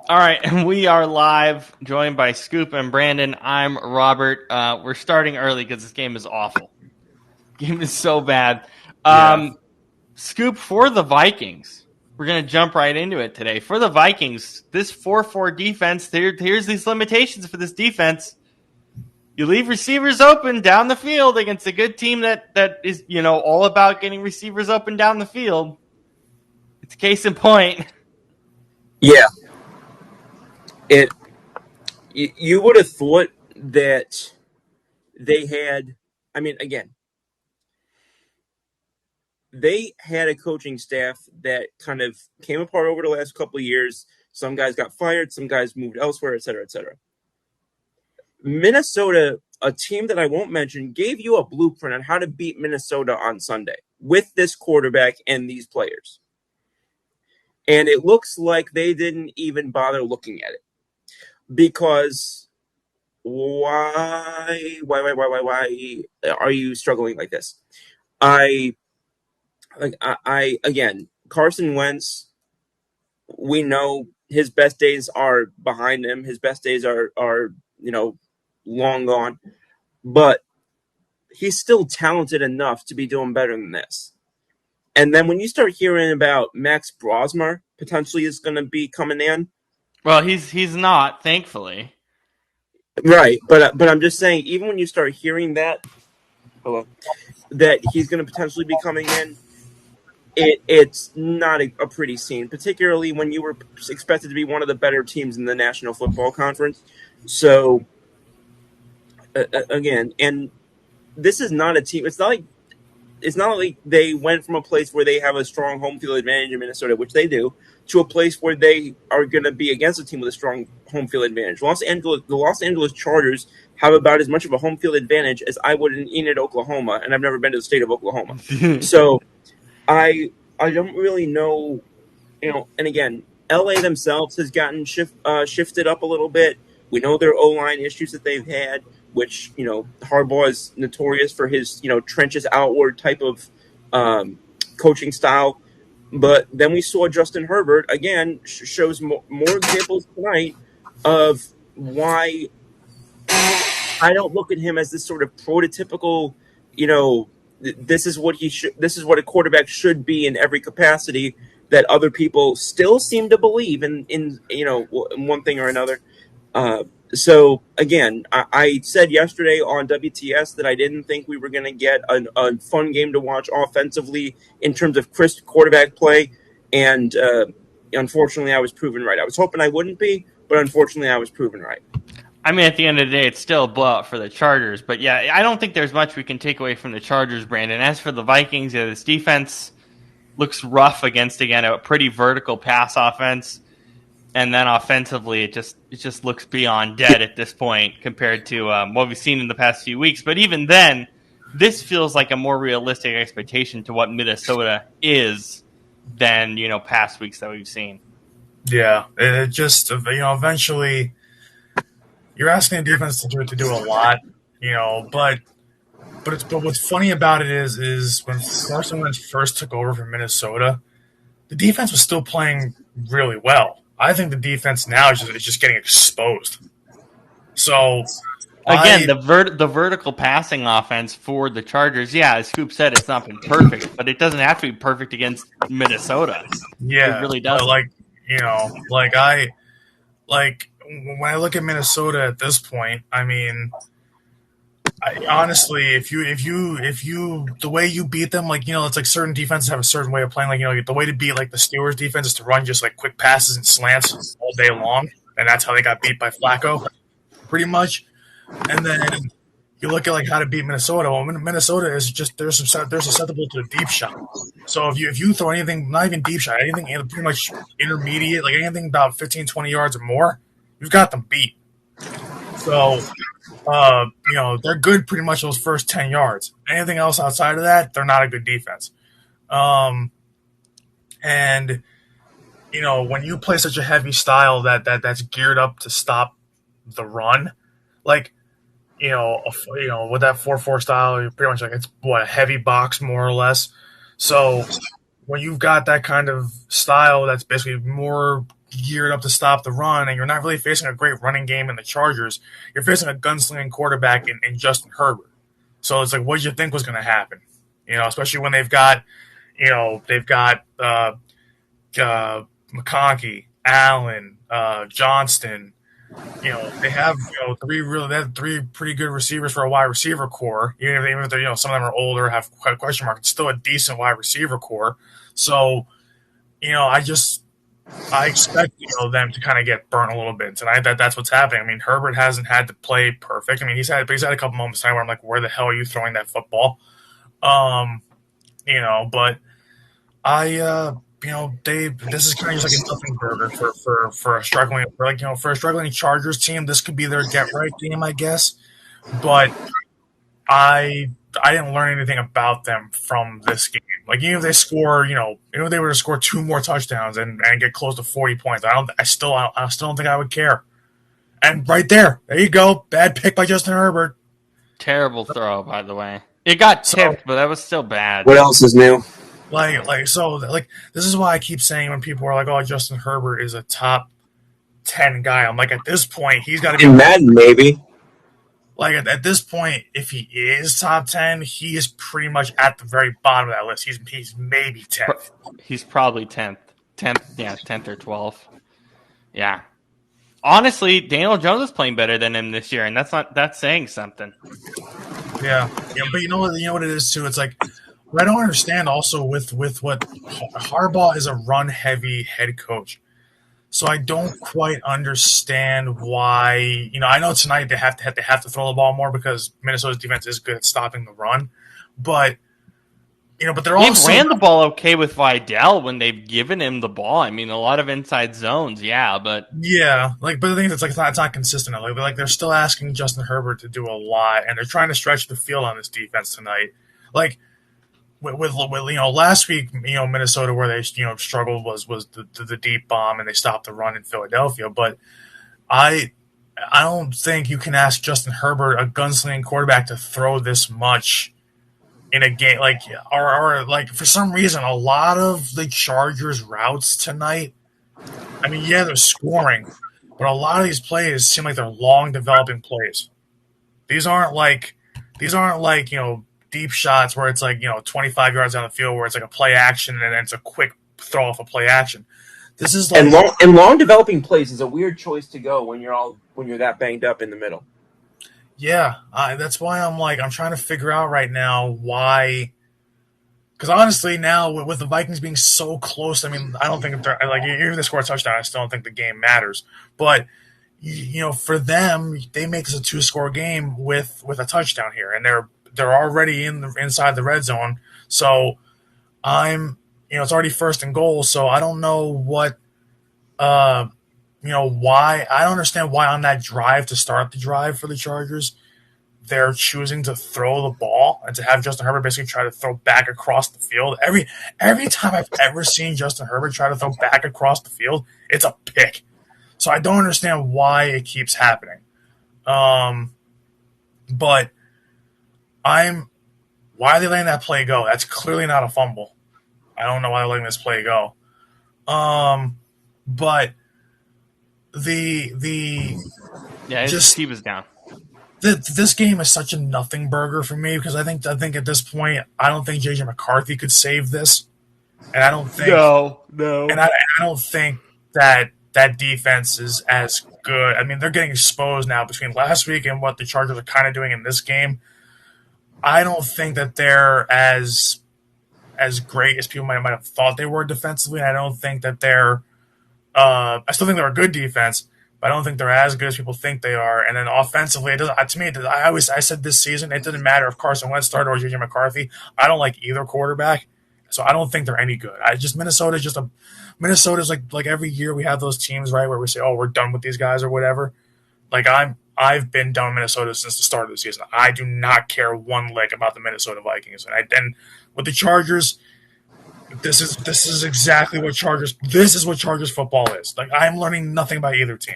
All right, and we are live, joined by Scoop and Brandon. I'm Robert. We're starting early because this game is awful. Game is so bad. Yeah. Scoop, for the Vikings, we're going to jump right into it today. For the Vikings, this 4-4 defense, here's these limitations for this defense. You leave receivers open down the field against a good team that is, all about getting receivers open down the field. It's case in point. Yeah. It. You would have thought that they had. I mean, again, they had a coaching staff that kind of came apart over the last couple of years. Some guys got fired, some guys moved elsewhere, et cetera, et cetera. Minnesota, a team that I won't mention, gave you a blueprint on how to beat Minnesota on Sunday with this quarterback and these players. And it looks like they didn't even bother looking at it because why are you struggling like this? I again, Carson Wentz, we know his best days are behind him. His best days are long gone, but he's still talented enough to be doing better than this. And then when you start hearing about Max Brosmer potentially is going to be coming in, Well, he's not, thankfully. right? But I'm just saying, even when you start hearing that, hello, that he's going to potentially be coming in, it's not a pretty scene, particularly when you were expected to be one of the better teams in the National Football Conference. So, again, and this is not a team. It's not like they went from a place where they have a strong home field advantage in Minnesota, which they do, to a place where they are going to be against a team with a strong home field advantage. The Los Angeles Chargers have about as much of a home field advantage as I would in Enid, Oklahoma, and I've never been to the state of Oklahoma. So I don't really know, and again, LA themselves has gotten shifted up a little bit. We know their O-line issues that they've had, which, Harbaugh is notorious for his, trenches outward type of coaching style. But then we saw Justin Herbert, again, shows more examples tonight of why I don't look at him as this sort of prototypical, this is what a quarterback should be in every capacity that other people still seem to believe in one thing or another. So again, I said yesterday on WTS that I didn't think we were going to get a fun game to watch offensively in terms of crisp quarterback play, and unfortunately, I was proven right. I was hoping I wouldn't be, but unfortunately, I was proven right. I mean, at the end of the day, it's still a blowout for the Chargers. But yeah, I don't think there's much we can take away from the Chargers, Brandon. As for the Vikings, this defense looks rough against, again, a pretty vertical pass offense. And then offensively, it just looks beyond dead at this point compared to what we've seen in the past few weeks. But even then, this feels like a more realistic expectation to what Minnesota is than, past weeks that we've seen. Yeah, it just eventually you're asking the defense to do a lot, but what's funny about it is when Carson Wentz first took over from Minnesota, the defense was still playing really well. I think the defense now is just getting exposed. So again, the vertical passing offense for the Chargers, yeah, as Scoop said, it's not been perfect, but it doesn't have to be perfect against Minnesota. Yeah, it really doesn't. When I look at Minnesota at this point, I mean, honestly, if you the way you beat them, it's like certain defenses have a certain way of playing. The way to beat like the Steelers defense is to run just like quick passes and slants all day long, and that's how they got beat by Flacco, pretty much. And then you look at like how to beat Minnesota. Well, Minnesota is just they're susceptible to the deep shot. So if you throw anything, not even deep shot, anything pretty much intermediate, like anything about 15, 20 yards or more, you've got them beat. So they're good pretty much those first 10 yards. Anything else outside of that, they're not a good defense. And when you play such a heavy style that's geared up to stop the run, like with that 4-4 style, you're pretty much like it's a heavy box more or less. So when you've got that kind of style that's basically more geared up to stop the run, and you're not really facing a great running game in the Chargers. You're facing a gunslinging quarterback in Justin Herbert. So it's like, what did you think was going to happen? Especially when they've got McConkey, Allen, Johnston. They have they have three pretty good receivers for a wide receiver core. Even if they're some of them are older, have quite a question mark. It's still a decent wide receiver core. So I expect them to kind of get burnt a little bit tonight. That's what's happening. I mean, Herbert hasn't had to play perfect. I mean, he's had a couple moments tonight where I'm like, where the hell are you throwing that football? But this is kind of just like a nothing burger for a struggling Chargers team. This could be their get right game, I guess. But I didn't learn anything about them from this game. Like even if they score, even if they were to score 2 more touchdowns and get close to 40 points, I still don't think I would care. And right there you go, bad pick by Justin Herbert. Terrible throw, by the way. It got tipped, but that was still bad. What else is new? This is why I keep saying when people are like, "Oh, Justin Herbert is a top 10 guy," I'm like, at this point, he's got to be in Madden, maybe. Like at this point, if he is top 10, he is pretty much at the very bottom of that list. He's maybe 10th. He's probably 10th. 10th or 12th. Yeah. Honestly, Daniel Jones is playing better than him this year, and that's saying something. Yeah, but you know what it is too. It's like what I don't understand also with what Harbaugh is a run heavy head coach. So I don't quite understand why. I know tonight they have to throw the ball more because Minnesota's defense is good at stopping the run, but they're also ran the ball okay with Vidal when they've given him the ball. I mean, a lot of inside zones, but the thing is, it's not consistent. Like they're still asking Justin Herbert to do a lot, and they're trying to stretch the field on this defense tonight. Like with last week, Minnesota where they struggled was the deep bomb and they stopped the run in Philadelphia. But I don't think you can ask Justin Herbert, a gunslinging quarterback, to throw this much in a game or for some reason a lot of the Chargers routes tonight. I mean, they're scoring, but a lot of these plays seem like they're long developing plays. These aren't like deep shots where it's 25 yards down the field where it's like a play action and then it's a quick throw off a play action. This is and long developing plays is a weird choice to go when you're that banged up in the middle. Yeah, that's why I'm trying to figure out right now why. Because honestly, now with the Vikings being so close, I mean, I don't think they're even if they score a touchdown, I still don't think the game matters. But for them, they make this a 2-score game with a touchdown here, and they're already inside the red zone. So it's already 1st and goal. So I don't know what, why. I don't understand why on that drive to start the drive for the Chargers, they're choosing to throw the ball and to have Justin Herbert basically try to throw back across the field. Every time I've ever seen Justin Herbert try to throw back across the field, it's a pick. So I don't understand why it keeps happening. But why are they letting that play go? That's clearly not a fumble. I don't know why they're letting this play go. But he was down. This game is such a nothing burger for me because I think at this point I don't think JJ McCarthy could save this, and I don't think no, and I don't think that defense is as good. I mean, they're getting exposed now between last week and what the Chargers are kind of doing in this game. I don't think that they're as great as people might have thought they were defensively. And I don't think that they're. I still think they're a good defense, but I don't think they're as good as people think they are. And then offensively, it doesn't. To me, I said this season it didn't matter if Carson Wentz started or JJ McCarthy. I don't like either quarterback, so I don't think they're any good. Minnesota's like every year we have those teams right where we say, oh, we're done with these guys or whatever. Like I've been done with Minnesota since the start of the season. I do not care one lick about the Minnesota Vikings, and with the Chargers. This is exactly what Chargers. This is what Chargers football is. Like I'm learning nothing by either team.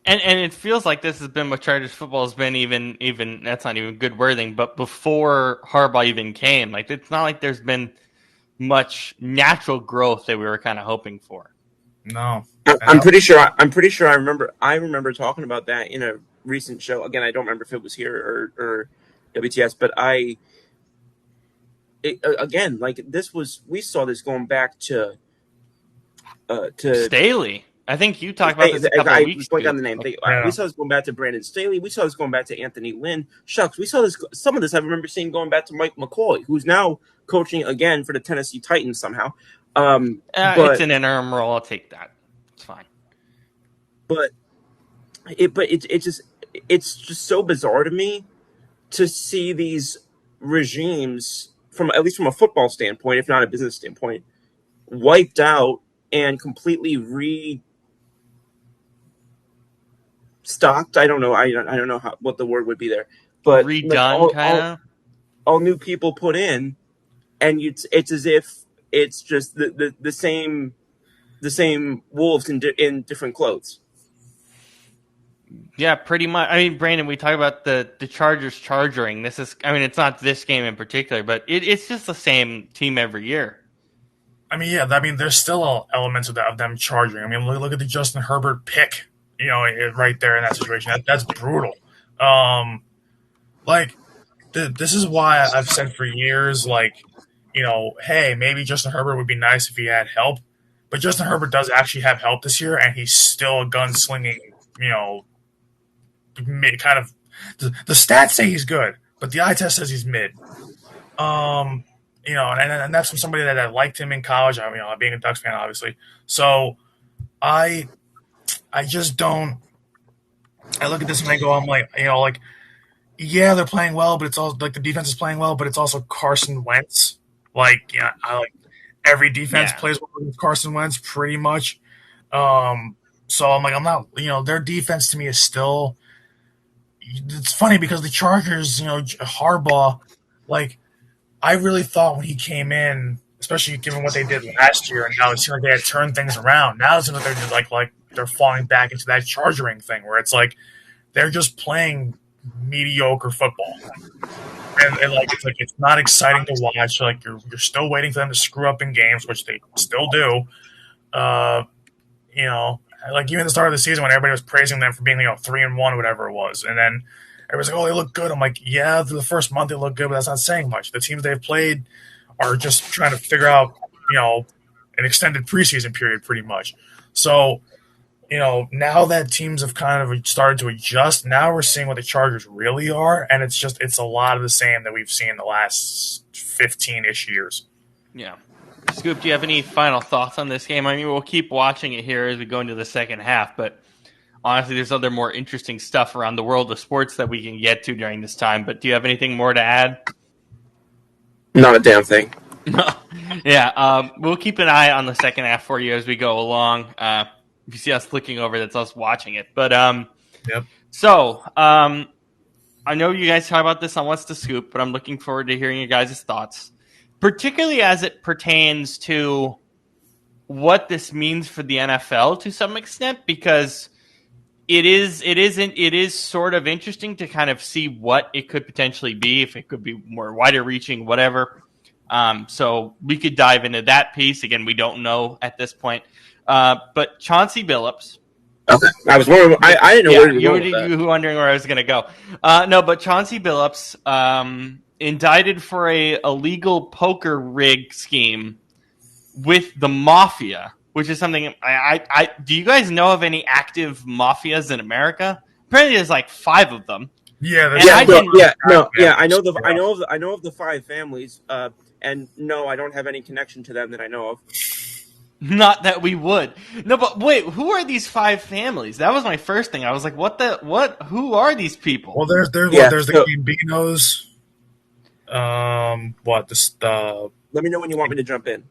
And it feels like this has been what Chargers football has been. Even that's not even good wording. But before Harbaugh even came, like it's not like there's been much natural growth that we were kind of hoping for. No. I'm pretty sure. I'm pretty sure. I remember talking about that in a recent show. Again, I don't remember if it was here or WTS, but again, like this was. We saw this going back to Staley. I think you talked about this a couple of I weeks blank ago. on the name. Yeah. We saw this going back to Brandon Staley. We saw this going back to Anthony Lynn. Shucks, we saw this. Some of this I remember seeing going back to Mike McCoy, who's now coaching again for the Tennessee Titans somehow. It's an interim role. I'll take that. It's fine. But it's just so bizarre to me to see these regimes from at least from a football standpoint, if not a business standpoint, wiped out and completely restocked. I don't know. I don't know what the word would be there, but Redone, like kind of. all new people put in, and it's as if it's just the same wolves in different clothes. Yeah, pretty much. I mean, Brandon, we talk about the Chargers charging. This is, I mean, it's not this game in particular, but it's just the same team every year. I mean, yeah. I mean, there's still elements of them charging. I mean, look at the Justin Herbert pick. Right there in that situation. That's brutal. Like, this is why I've said for years, like, hey, maybe Justin Herbert would be nice if he had help. But Justin Herbert does actually have help this year, and he's still a gunslinging, kind of. The stats say he's good, but the eye test says he's mid. And that's from somebody that liked him in college. Being a Ducks fan, obviously. So I just don't. I look at this and I go, I'm like, yeah, they're playing well, but it's also like the defense is playing well, but it's also Carson Wentz. Every defense plays well with Carson Wentz pretty much. So I'm like, I'm not, their defense to me is still. It's funny because the Chargers, Harbaugh, I really thought when he came in, especially given what they did last year, and now it seems like they had turned things around. Now it seems like they're just like they're falling back into that charging thing where it's like they're just playing mediocre football, and it's not exciting to watch. Like you're still waiting for them to screw up in games, which they still do. Like even at the start of the season when everybody was praising them for being 3-1, whatever it was, and then everybody's like, "Oh, they look good." I'm like, "Yeah, for the first month they look good, but that's not saying much." The teams they've played are just trying to figure out, an extended preseason period, pretty much. So, now that teams have kind of started to adjust, now we're seeing what the Chargers really are, and it's a lot of the same that we've seen the last 15-ish years. Yeah. Scoop, do you have any final thoughts on this game? I mean, we'll keep watching it here as we go into the second half, but honestly, there's other more interesting stuff around the world of sports that we can get to during this time. But do you have anything more to add? Not a damn thing. Yeah, we'll keep an eye on the second half for you as we go along. If you see us looking over, that's us watching it. But Yep. So I know you guys talk about this on What's the Scoop, but I'm looking forward to hearing your guys' thoughts, particularly as it pertains to what this means for the NFL to some extent, because it is sort of interesting to kind of see what it could potentially be, if it could be more wider reaching, whatever. So we could dive into that piece. Again, we don't know at this point. But Chauncey Billups. Okay. I was wondering. I didn't know where you were wondering where I was going to go. No, but Chauncey Billups indicted for a illegal poker rig scheme with the mafia, which is something I do you guys know of any active mafias in America? Apparently, there's like 5 of them. Yeah, I know of the 5 families. And no, I don't have any connection to them that I know of. Not that we would. No, but wait, who are these 5 families? That was my first thing. I was like, who are these people? Well, there's the Gambinos. Let me know when you want me to jump in.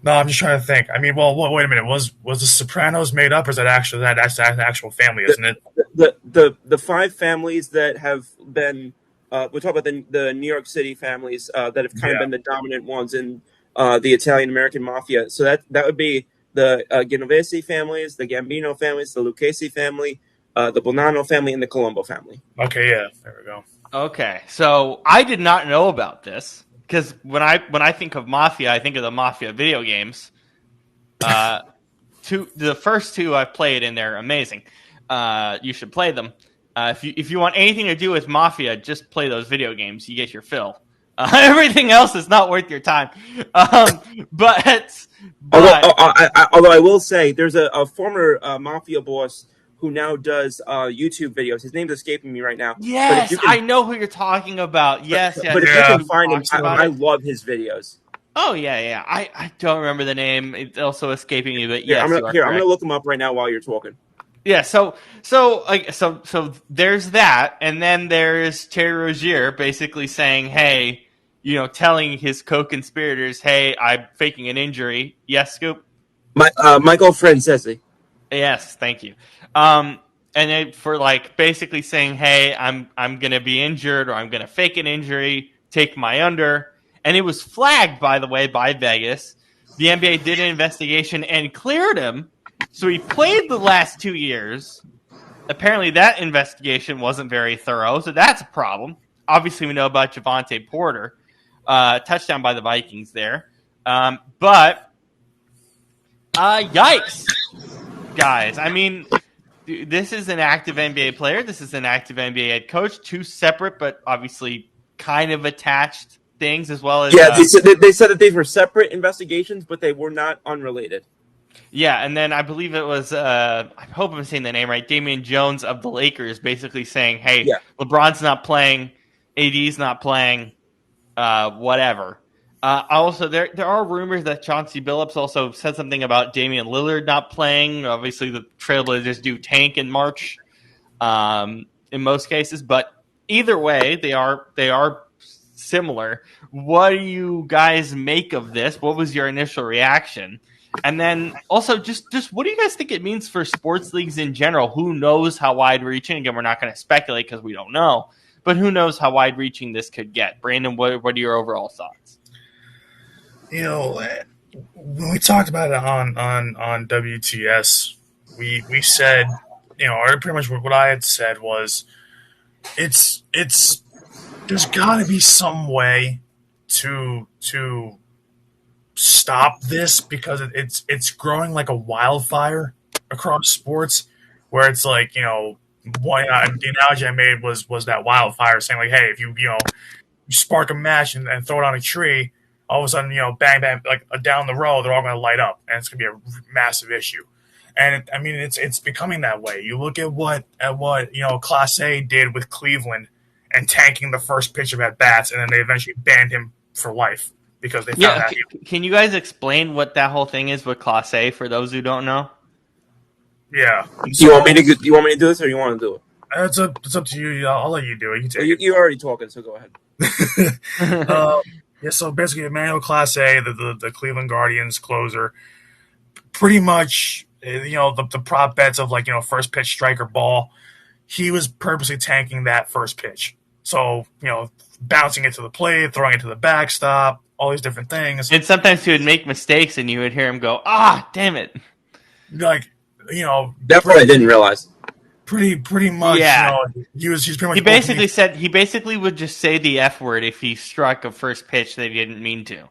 No, I'm just trying to think. I mean, well, wait a minute. Was the Sopranos made up, or is that's an actual family, isn't it? The 5 families that have been we're talking about the New York City families that have kind of been the dominant ones in the Italian American mafia. So that would be the Genovese families, the Gambino families, the Lucchese family, the Bonanno family, and the Colombo family. Okay, yeah, there we go. Okay, so I did not know about this because when I think of mafia, I think of the mafia video games. To the first two I've played and they're amazing. You should play them. If you want anything to do with Mafia, just play those video games. You get your fill. Everything else is not worth your time. But although I will say, there's a former Mafia boss who now does YouTube videos. His name's escaping me right now. But if yes, you can, I know who you're talking about. Yes, but if you can find him, I it. love his videos. Oh yeah. I don't remember the name. It's also escaping me. But Here, yes, I'm gonna look him up right now while you're talking. Yeah, so there's that, and then there's Terry Rozier basically saying, "Hey, telling his co-conspirators, hey, I'm faking an injury." Yes, Scoop. Michael Francesi. Yes, thank you. And then for basically saying, "Hey, I'm gonna be injured, or I'm gonna fake an injury, take my under," and it was flagged, by the way, by Vegas. The NBA did an investigation and cleared him. So he played the last 2 years. Apparently that investigation wasn't very thorough, so that's a problem. Obviously, we know about Javonte Porter. Touchdown by the Vikings there. But yikes, guys. I mean, this is an active NBA player. This is an active NBA head coach. Two separate but obviously kind of attached things as well as... Yeah, they said that these were separate investigations, but they were not unrelated. Yeah, and then I believe it was, I hope I'm saying the name right, Damian Jones of the Lakers basically saying, hey, LeBron's not playing, AD's not playing, whatever. Also, there are rumors that Chauncey Billups also said something about Damian Lillard not playing. Obviously, the Trailblazers do tank in March in most cases, but either way, they are similar. What do you guys make of this? What was your initial reaction? And then also, just what do you guys think it means for sports leagues in general? Who knows how wide-reaching? Again, we're not going to speculate because we don't know. But who knows how wide-reaching this could get? Brandon, what are your overall thoughts? When we talked about it on WTS, we said, or pretty much what I had said was, it's there's got to be some way to stop this because it's growing like a wildfire across sports, where it's like, the analogy I made was that wildfire, saying like, hey, if you spark a match and throw it on a tree, all of a sudden, bang bang, like down the road, they're all going to light up, and it's going to be a massive issue. And it's becoming that way. You look at what Class A did with Cleveland and tanking the first pitch of at bats, and then they eventually banned him for life because they found that. Can you guys explain what that whole thing is with Class A for those who don't know? Yeah. Do you want me to do this, or you want to do it? It's up to you. I'll let you do it. You're already talking, so go ahead. So basically, Emmanuel Class A, the Cleveland Guardians closer, pretty much, the prop bets of first pitch strike or ball, he was purposely tanking that first pitch. So, bouncing it to the plate, throwing it to the backstop, all these different things. And sometimes he would make mistakes, and you would hear him go, damn it. That's what I didn't realize. Pretty much, yeah. He's pretty much. He basically would just say the F word if he struck a first pitch that he didn't mean to.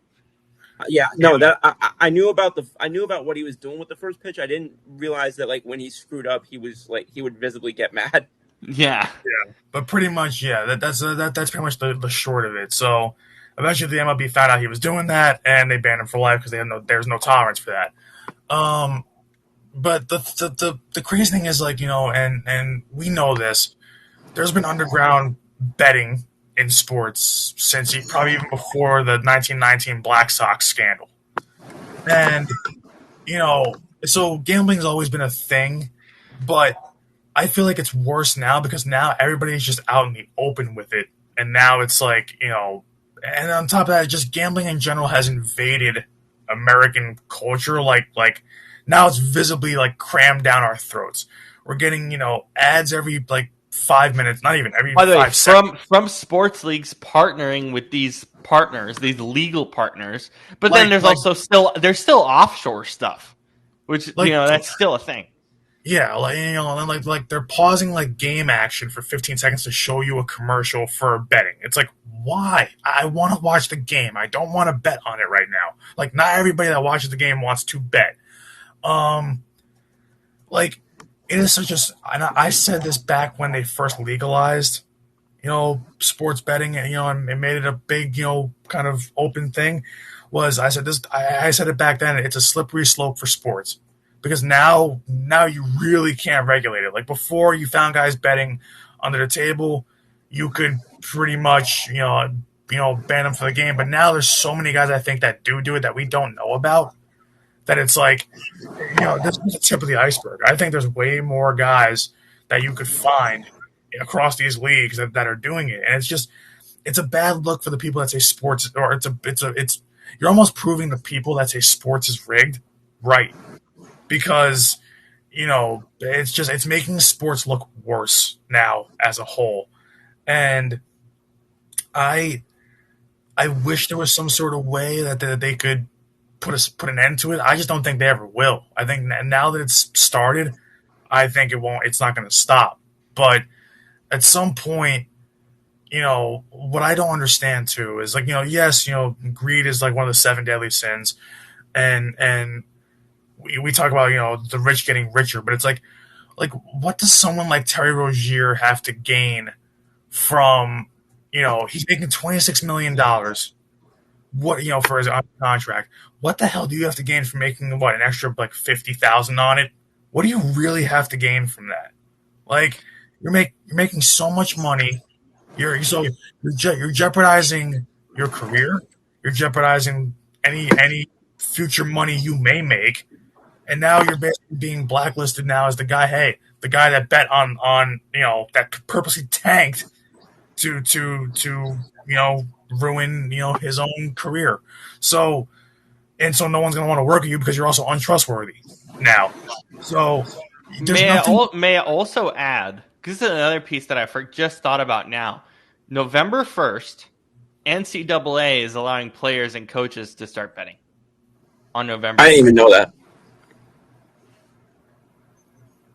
I knew about what he was doing with the first pitch. I didn't realize that when he screwed up, he would visibly get mad. Yeah. But pretty much, that's pretty much the short of it. So eventually, the MLB found out he was doing that, and they banned him for life because there's no tolerance for that. But the crazy thing is, and we know this, there's been underground betting in sports since probably even before the 1919 Black Sox scandal. And, so gambling's always been a thing, but I feel like it's worse now because now everybody's just out in the open with it. And now it's and on top of that, just gambling in general has invaded American culture. Now it's visibly crammed down our throats. We're getting, ads every 5 minutes, not even every 5 seconds. From sports leagues partnering with these partners, these legal partners. But then there's also still offshore stuff, which that's still a thing. Yeah, and they're pausing game action for 15 seconds to show you a commercial for betting. It's why? I want to watch the game. I don't want to bet on it right now. Not everybody that watches the game wants to bet. like it is such a. And I said this back when they first legalized, sports betting, and made it a big, kind of open thing. Was I said this? I said it back then. It's a slippery slope for sports because now you really can't regulate it. Like before, you found guys betting under the table, you could pretty much, ban them for the game. But now there's so many guys I think that do it that we don't know about. That it's like, this is the tip of the iceberg. I think there's way more guys that you could find across these leagues that are doing it, and it's a bad look for the people that say sports, or it's you're almost proving the people that say sports is rigged right, because it's making sports look worse now as a whole, and I I wish there was some sort of way that they could put an end to it. I just don't think they ever will. I think now that it's started, I think it won't. It's not going to stop. But at some point, what I don't understand too is like, yes, greed is like one of the seven deadly sins, and we talk about the rich getting richer, but it's like what does someone like Terry Rozier have to gain from he's making $26 million, what for his contract? What the hell do you have to gain from making an extra like 50,000 on it? What do you really have to gain from that? Like you're making so much money. You're jeopardizing your career. You're jeopardizing any future money you may make, and now you're basically being blacklisted now as the guy. Hey, the guy that bet on that purposely tanked to ruin his own career. So no one's gonna want to work with you because you're also untrustworthy now. So there's nothing. May I also add, because this is another piece that I just thought about now. November 1st, NCAA is allowing players and coaches to start betting on November 1st. I didn't even know that.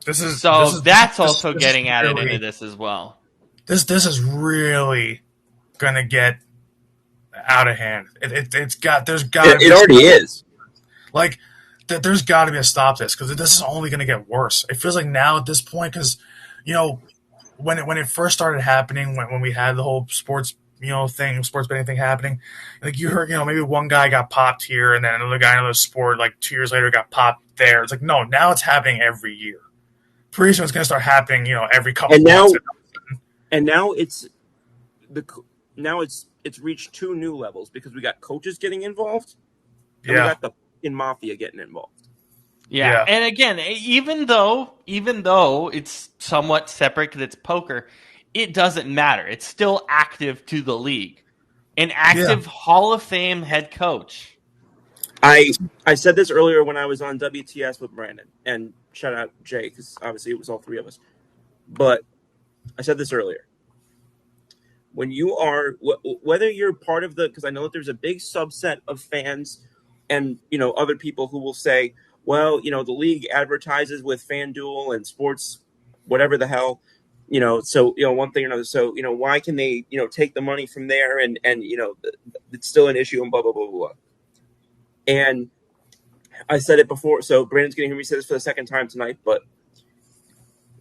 That's also getting added into this as well. This is really gonna get out of hand. It already is. Like there's got to be a stop to this because this is only going to get worse. It feels like now at this point because when it first started happening, when we had the whole sports sports betting thing happening, like you heard maybe one guy got popped here and then another guy in another sport like 2 years later got popped there. It's like no, now it's happening every year. Pretty soon it's going to start happening every couple and months. And now it's reached two new levels because we got coaches getting involved, and we got the mafia getting involved. Yeah, and again, even though it's somewhat separate because it's poker, it doesn't matter. It's still active to the league. An active Hall of Fame head coach. I said this earlier when I was on WTS with Brandon, and shout out Jay because obviously it was all three of us. But I said this earlier. When you are, whether you're part of because I know that there's a big subset of fans and, other people who will say, well, the league advertises with FanDuel and sports, whatever the hell, so, one thing or another. So, why can they, take the money from there and it's still an issue and blah, blah, blah, blah. And I said it before. So Brandon's going to hear me say this for the second time tonight. But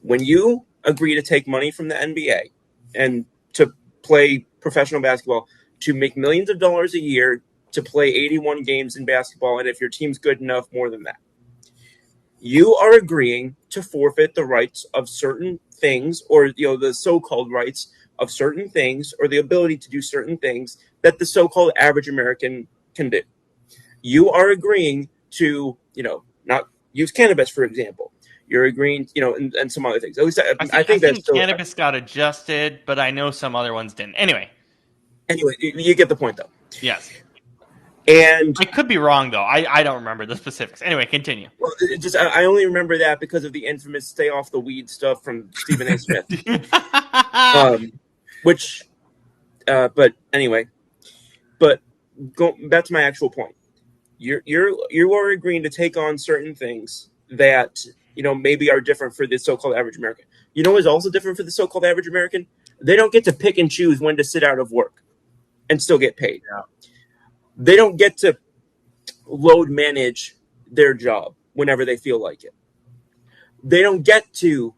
when you agree to take money from the NBA and to play professional basketball, to make millions of dollars a year, to play 81 games in basketball, and if your team's good enough, more than that, you are agreeing to forfeit the rights of certain things, or the so-called rights of certain things, or the ability to do certain things that the so-called average American can do. You are agreeing to, not use cannabis, for example. You're agreeing, and some other things. At least I think that's still cannabis got adjusted, but I know some other ones didn't. Anyway, you get the point, though. Yes. And I could be wrong, though. I don't remember the specifics. Anyway, continue. Well, I only remember that because of the infamous "stay off the weed" stuff from Stephen A. Smith. But anyway, back to my actual point. You are agreeing to take on certain things that maybe are different for the so-called average American. What's also different for the so-called average American? They don't get to pick and choose when to sit out of work and still get paid. Yeah. They don't get to load manage their job whenever they feel like it. they don't get to,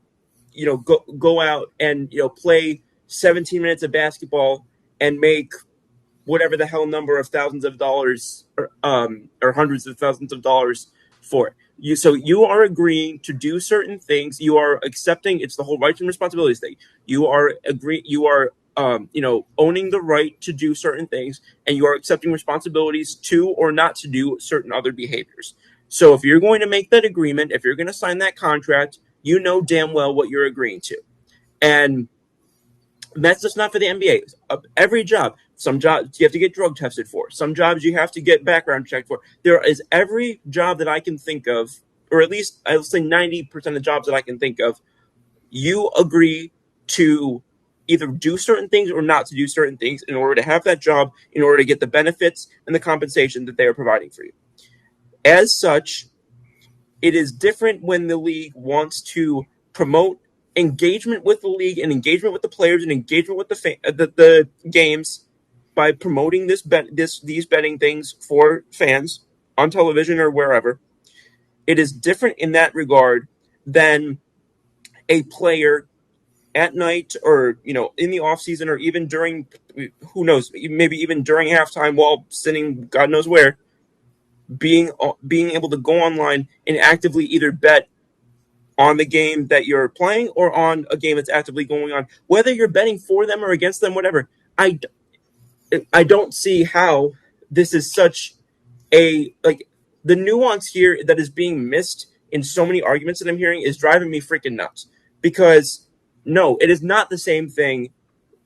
go out and play 17 minutes of basketball and make whatever the hell number of thousands of dollars or hundreds of thousands of dollars for it. So you are agreeing to do certain things. You are accepting. It's the whole rights and responsibilities thing. You are owning the right to do certain things, and you are accepting responsibilities to or not to do certain other behaviors. So if you're going to make that agreement, if you're going to sign that contract, you know damn well what you're agreeing to. And that's just not for the NBA. Every job, some jobs you have to get drug tested for. Some jobs you have to get background checked for. There is every job that I can think of, or at least I'll say 90% of jobs that I can think of, you agree to either do certain things or not to do certain things in order to have that job, in order to get the benefits and the compensation that they are providing for you. As such, it is different when the league wants to promote engagement with the league and engagement with the players and engagement with the games by promoting these betting things for fans on television or wherever. It is different in that regard than a player at night or in the off season or even during, who knows, maybe even during halftime while sitting God knows where, being able to go online and actively either bet on the game that you're playing or on a game that's actively going on, whether you're betting for them or against them, whatever. I don't see how this is such the nuance here that is being missed in so many arguments that I'm hearing is driving me freaking nuts. Because no, it is not the same thing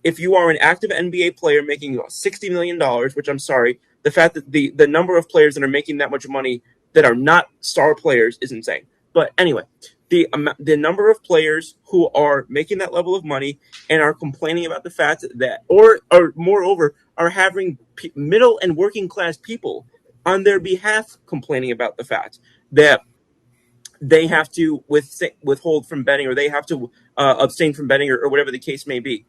if you are an active NBA player making $60 million, which I'm sorry, the fact that the number of players that are making that much money that are not star players is insane. But anyway, the number of players who are making that level of money and are complaining about the fact that, or moreover, are having middle and working class people on their behalf complaining about the fact that they have to withhold from betting, or they have to abstain from betting, or whatever the case may be.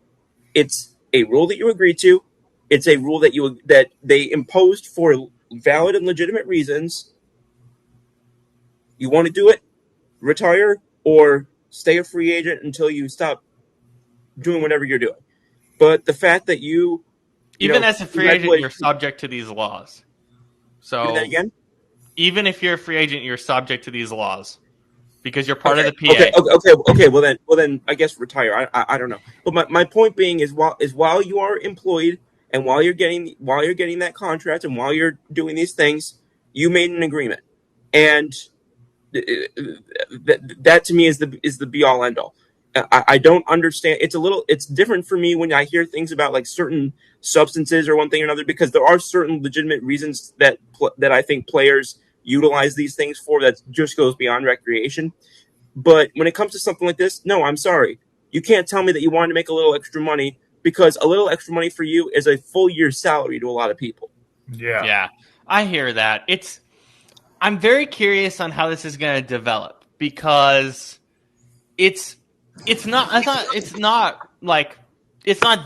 It's a rule that you agreed to. It's a rule that they imposed for valid and legitimate reasons. You want to do it, retire, or stay a free agent until you stop doing whatever you're doing. But the fact that even as a free agent, you're subject to these laws. So do that again. Even if you're a free agent, you're subject to these laws because you're part of the PA. Okay. Well then, I guess retire. I don't know. But my point being is while you are employed and while you're getting that contract and while you're doing these things, you made an agreement, and that to me is the be all end all. I don't understand. It's different for me when I hear things about like certain substances or one thing or another, because there are certain legitimate reasons that I think players utilize these things for that just goes beyond recreation. But when it comes to something like this, no, I'm sorry. You can't tell me that you wanted to make a little extra money, because a little extra money for you is a full year's salary to a lot of people. Yeah, I hear that. I'm very curious on how this is going to develop, because it's not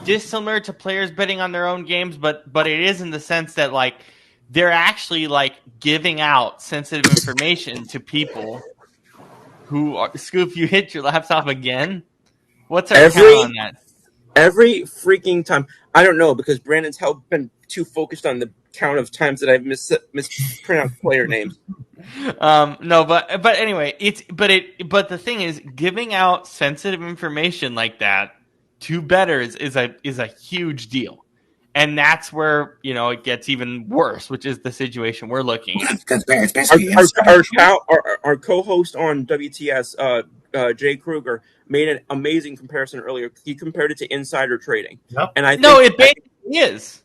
dissimilar to players betting on their own games, but it is in the sense that like they're actually like giving out sensitive information to people who are. Scoop, you hit your laptop again. What's our count on that? Every freaking time. I don't know, because Brandon's been too focused on the count of times that I've mispronounced player names. No, but anyway, but the thing is, giving out sensitive information like that to bettors is a huge deal, and that's where it gets even worse, which is the situation we're looking at. It's basically our co-host on WTS, Jay Kruger, made an amazing comparison earlier. He compared it to insider trading. Yep. And it basically is.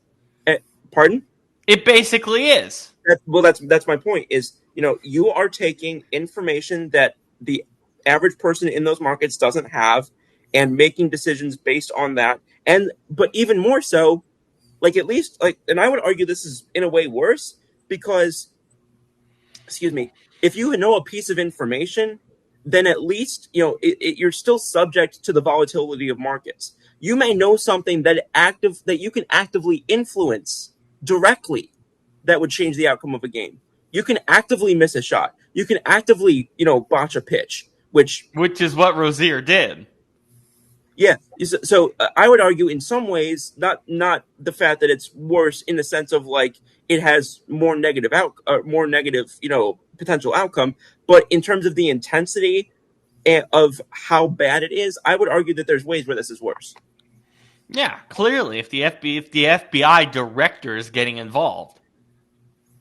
Pardon? It basically is. That's my point. Is you are taking information that the average person in those markets doesn't have, and making decisions based on that. But even more so, and I would argue this is in a way worse, because, excuse me, if you know a piece of information, then at least you're still subject to the volatility of markets. You may know something that you can actively influence directly that would change the outcome of a game. You can actively miss a shot. You can actively botch a pitch. which is what Rozier did. Yeah, so I would argue in some ways not the fact that it's worse in the sense of like it has more more negative potential outcome, but in terms of the intensity of how bad it is, I would argue that there's ways where this is worse. Yeah, clearly, if the FBI director is getting involved,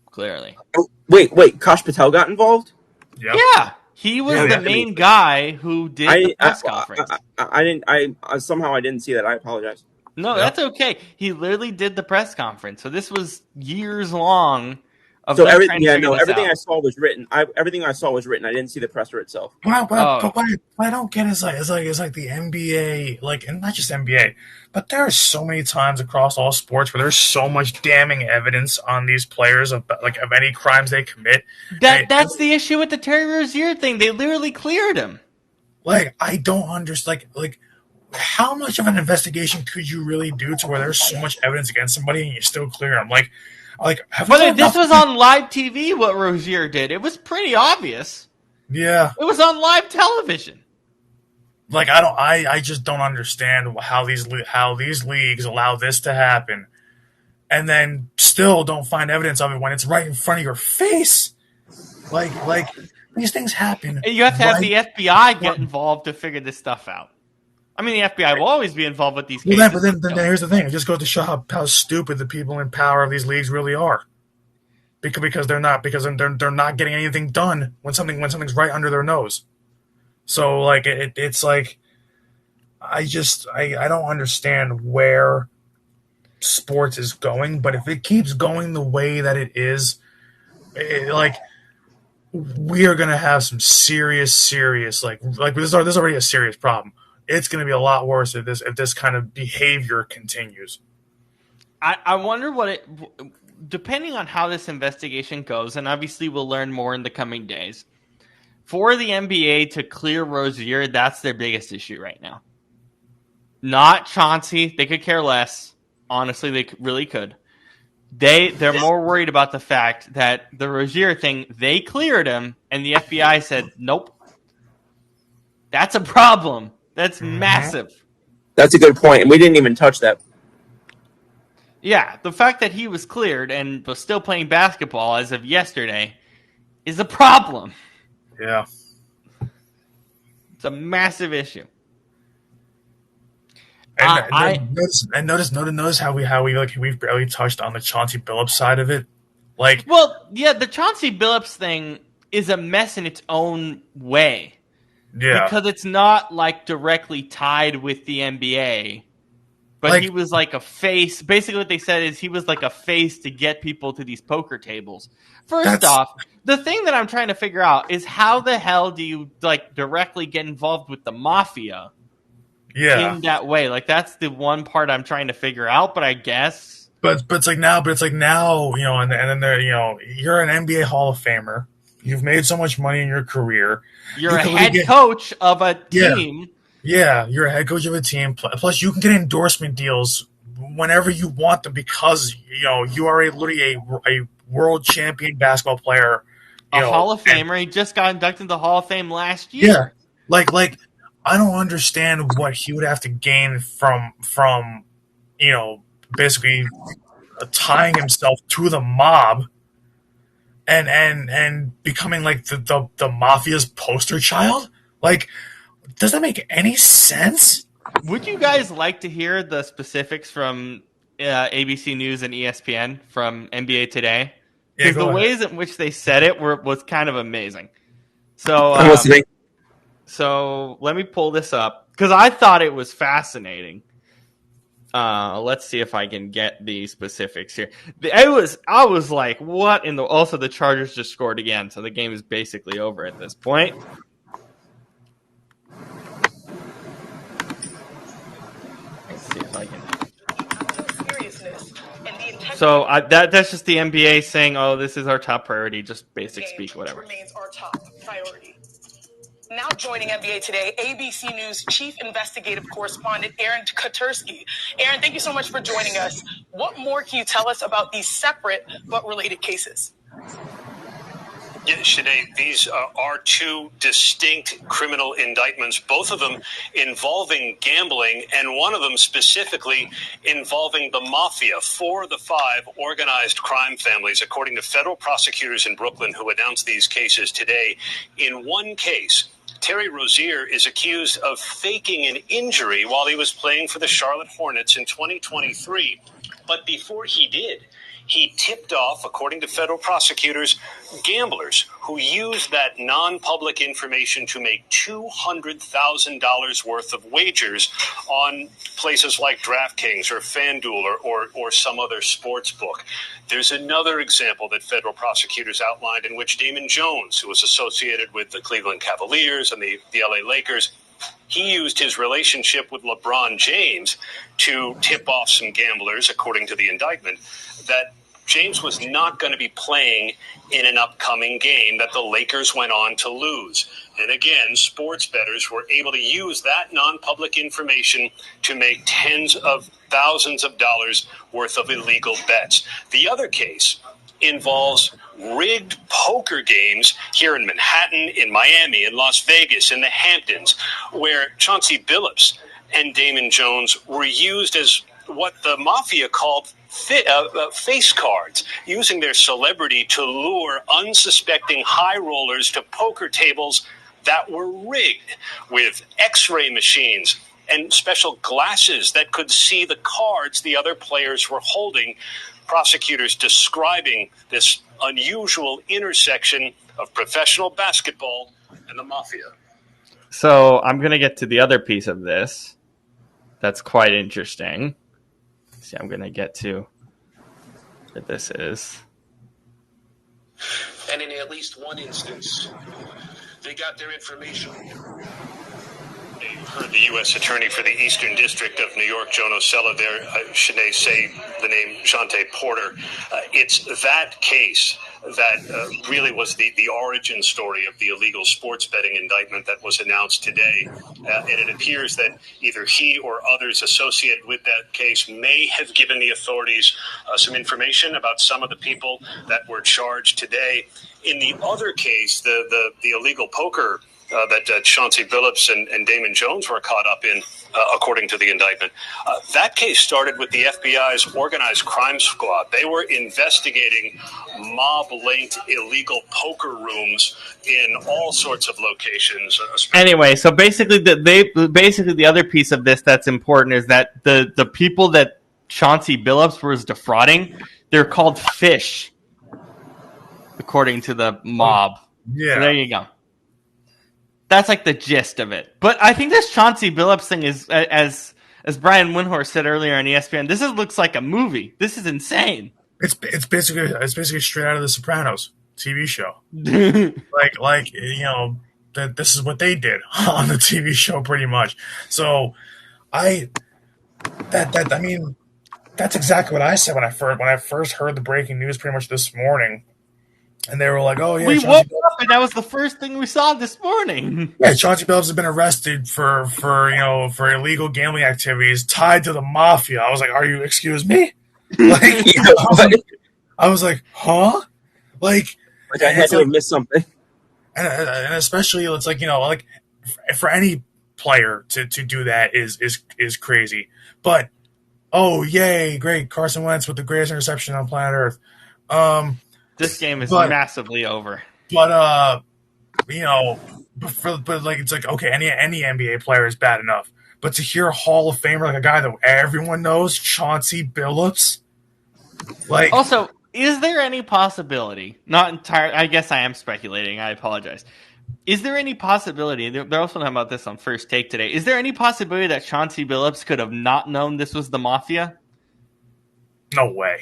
clearly. Oh, wait, Kosh Patel got involved? Yep. Yeah, he was Yeah, the yeah. main guy who did the press conference. I didn't. Somehow I didn't see that. I apologize. No, Yep. that's okay. He literally did the press conference. So this was years long of So them trying to figure this everything out. I saw was written. Everything I saw was written. I didn't see the presser itself. Oh, What I don't get is like the NBA, like, and not just NBA, but there are so many times across all sports where there's so much damning evidence on these players of any crimes they commit. that's the issue with the Terry Rozier thing. They literally cleared him. Like, I don't understand. Like how much of an investigation could you really do to where there's so much evidence against somebody and you still clear them? Like, But this was on live TV. What Rozier did, it was pretty obvious. Yeah, it was on live television. Like I just don't understand how these leagues allow this to happen, and then still don't find evidence of it when it's right in front of your face. Like these things happen. And you have to have the FBI get involved to figure this stuff out. I mean, the FBI will always be involved with these cases. Well, then here's the thing. It just goes to show how stupid the people in power of these leagues really are. Because they're not getting anything done when something's right under their nose. So like it's like I don't understand where sports is going, but if it keeps going the way that it is, we are going to have some serious like there's already a serious problem. It's going to be a lot worse if this kind of behavior continues. I wonder depending on how this investigation goes, and obviously we'll learn more in the coming days. For the NBA to clear Rozier, that's their biggest issue right now. Not Chauncey. They could care less. Honestly, they really could. They're more worried about the fact that the Rozier thing, they cleared him, and the FBI said, nope. That's a problem. That's massive. That's a good point, and we didn't even touch that. Yeah, the fact that he was cleared and was still playing basketball as of yesterday is a problem. Yeah. It's a massive issue. And notice how we've barely touched on the Chauncey Billups side of it. Like, well, yeah, the Chauncey Billups thing is a mess in its own way. Yeah. Because it's not like directly tied with the NBA. But he was like a face. Basically what they said is he was like a face to get people to these poker tables. First off, the thing that I'm trying to figure out is how the hell do you like directly get involved with the mafia? Yeah. In that way. Like that's the one part I'm trying to figure out, but I guess. But it's like now, and then there, you're an NBA Hall of Famer. You've made so much money in your career. You're a head coach of a team. Yeah, you're a head coach of a team. Plus, you can get endorsement deals whenever you want them because you are literally a world champion basketball player, a Hall of Famer. He just got inducted into the Hall of Fame last year. Yeah, like I don't understand what he would have to gain from basically tying himself to the mob and becoming like the mafia's poster child. Like, does that make any sense? Would you guys like to hear the specifics from ABC News and ESPN from NBA Today? Because the ways in which they said it was kind of amazing. So, so let me pull this up because I thought it was fascinating. Let's see if I can get the specifics here. I was like, what in the? Also, the Chargers just scored again, so the game is basically over at this point. See if I can. So that's just the NBA saying, "Oh, this is our top priority." Just basic speak, whatever. Remains our top priority. Now joining NBA Today, ABC News Chief Investigative Correspondent Aaron Katursky. Aaron, thank you so much for joining us. What more can you tell us about these separate but related cases? Yeah, Sinead, these are two distinct criminal indictments, both of them involving gambling, and one of them specifically involving the mafia. 4 of the 5 organized crime families, according to federal prosecutors in Brooklyn who announced these cases today. In one case, Terry Rozier is accused of faking an injury while he was playing for the Charlotte Hornets in 2023. But before he did, he tipped off, according to federal prosecutors, gamblers who used that non-public information to make $200,000 worth of wagers on places like DraftKings or FanDuel or some other sports book. There's another example that federal prosecutors outlined in which Damon Jones, who was associated with the Cleveland Cavaliers and the LA Lakers, he used his relationship with LeBron James to tip off some gamblers, according to the indictment, that James was not going to be playing in an upcoming game that the Lakers went on to lose. And again, sports bettors were able to use that non-public information to make tens of thousands of dollars worth of illegal bets. The other case involves rigged poker games here in Manhattan, in Miami, in Las Vegas, in the Hamptons, where Chauncey Billups and Damon Jones were used as what the mafia called face cards, using their celebrity to lure unsuspecting high rollers to poker tables that were rigged with X-ray machines and special glasses that could see the cards the other players were holding. Prosecutors describing this unusual intersection of professional basketball and the mafia. So I'm going to get to the other piece of this that's quite interesting. See, I'm going to get to what this is. And in at least one instance, they got their information. You heard the U.S. Attorney for the Eastern District of New York, Joan Osella, there, Sinead, say the name Shante Porter. It's that case that really was the origin story of the illegal sports betting indictment that was announced today. And it appears that either he or others associated with that case may have given the authorities some information about some of the people that were charged today. In the other case, the illegal poker that Chauncey Billups and Damon Jones were caught up in, according to the indictment. That case started with the FBI's organized crime squad. They were investigating mob-linked illegal poker rooms in all sorts of locations. Anyway, so basically, the other piece of this that's important is that the people that Chauncey Billups was defrauding, they're called fish, according to the mob. Yeah. So there you go. That's like the gist of it. But I think this Chauncey Billups thing is, as Brian Windhorst said earlier on ESPN, this looks like a movie. This is insane. It's basically straight out of The Sopranos TV show. like this is what they did on the TV show pretty much. So I mean that's exactly what I said when I first heard the breaking news pretty much this morning. And they were like, "Oh yeah, we woke up and that was the first thing we saw this morning." Yeah, Chauncey Billups has been arrested for illegal gambling activities tied to the mafia. I was like, excuse me? Like, I was like, huh? Like I had to have missed something. And especially it's like, like for any player to do that is crazy. But oh yay, great, Carson Wentz with the greatest interception on planet Earth. This game is massively over. But it's like, okay, any NBA player is bad enough. But to hear a Hall of Famer, like a guy that everyone knows, Chauncey Billups, like. Also, is there any possibility? Not entire. I guess I am speculating. I apologize. Is there any possibility? They're also talking about this on First Take today. Is there any possibility that Chauncey Billups could have not known this was the mafia? No way.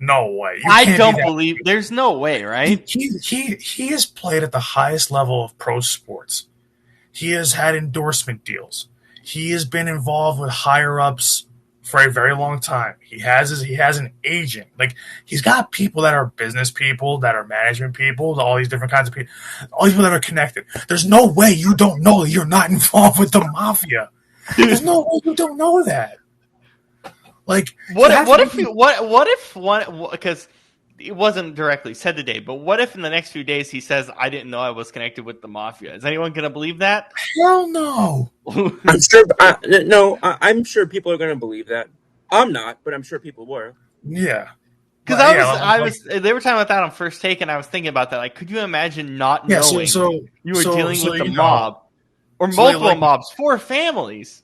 No way. I don't believe there's no way, right? He has played at the highest level of pro sports. He has had endorsement deals. He has been involved with higher ups for a very long time. He has an agent. Like, he's got people that are business people, that are management people, all these different kinds of people, all these people that are connected. There's no way you don't know that you're not involved with the mafia. There's no way you don't know that. Like, what if because it wasn't directly said today, but what if in the next few days he says, I didn't know I was connected with the mafia? Is anyone going to believe that? Hell no. I'm sure. No, I'm sure people are going to believe that. I'm not, but I'm sure people were. Yeah. Because But yeah, they were talking about that on First Take, and I was thinking about that. Like, could you imagine not yeah. knowing you were dealing with the you know, mob or so multiple mobs, 4 families?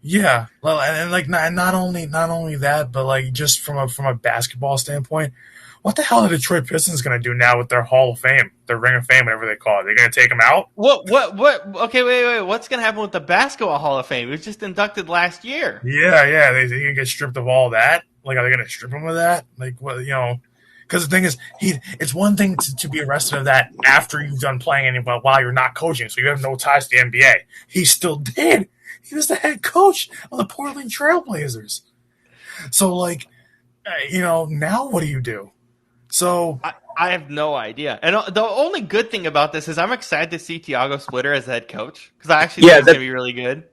yeah. Well, and like not only that, but like just from a basketball standpoint, what the hell are the Detroit Pistons going to do now with their Hall of Fame, their Ring of Fame, whatever they call it? They're going to take them out? What? Okay, wait. What's going to happen with the Basketball Hall of Fame? It was just inducted last year. Yeah. They can get stripped of all that. Like, are they going to strip him of that? Like, what, you know? Because the thing is, it's one thing to be arrested of that after you've done playing and while you're not coaching, so you have no ties to the NBA. He still did. He was the head coach of the Portland Trailblazers. So, like, now what do you do? So I have no idea. And the only good thing about this is I'm excited to see Thiago Splitter as head coach because I actually think it's going to be really good.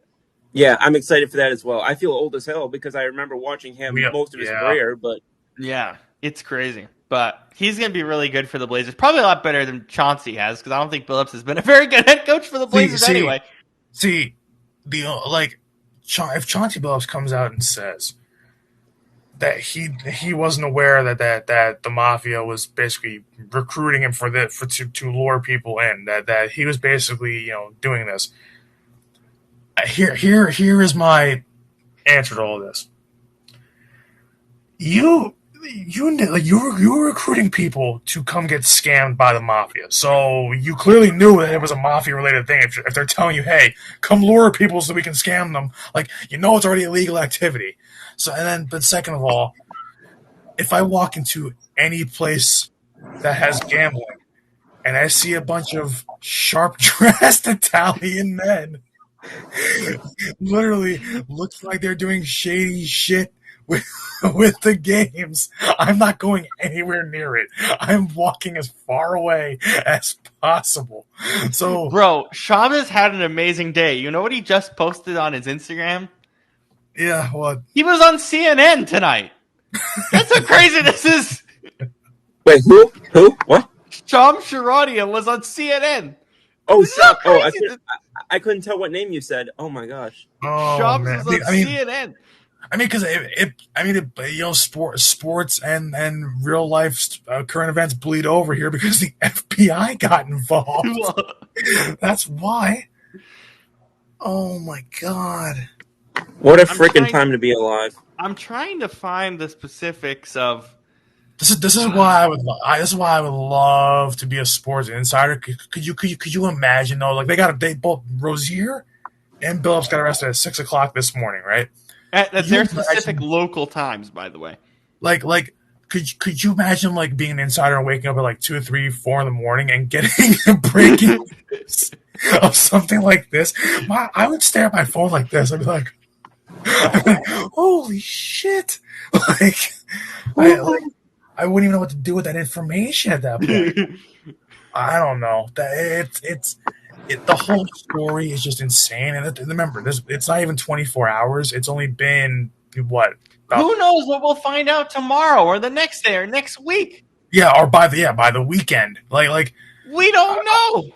Yeah, I'm excited for that as well. I feel old as hell because I remember watching him most of his career. But yeah, it's crazy. But he's going to be really good for the Blazers. Probably a lot better than Chauncey has because I don't think Billups has been a very good head coach for the Blazers anyway. See, if Chauncey Billups comes out and says that he wasn't aware that the mafia was basically recruiting him to lure people in, that he was basically doing this. Here is my answer to all this. You were recruiting people to come get scammed by the mafia, so you clearly knew that it was a mafia related thing. If they're telling you, "Hey, come lure people so we can scam them," like it's already illegal activity. So but second of all, if I walk into any place that has gambling and I see a bunch of sharp dressed Italian men, literally looks like they're doing shady shit with the games, I'm not going anywhere near it. I'm walking as far away as possible. So, bro, Shabbos had an amazing day. You know what he just posted on his Instagram? Yeah, what? He was on CNN tonight. That's how crazy this is. Wait, who? What? Sham Sharadia was on CNN. Oh, I couldn't tell what name you said. Oh my gosh. Oh, Shams man. was on CNN. I mean, because sports and real life current events bleed over here because the FBI got involved. That's why. Oh my god! What a freaking time to be alive! I'm trying to find the specifics of. This is why I would love to be a sports insider. Could you imagine though? Like they both Rozier and Billups got arrested at 6:00 this morning, right? At their specific local times, by the way. Like, could you imagine like being an insider and waking up at like 2, 3, 4 in the morning and getting a breaking news of something like this? I would stare at my phone like this. I'd be like, holy shit! I wouldn't even know what to do with that information at that point. I don't know. The whole story is just insane. And remember, it's not even 24 hours. It's only been, what? Who knows what we'll find out tomorrow or the next day or next week? Yeah, or by the weekend. Like we don't know.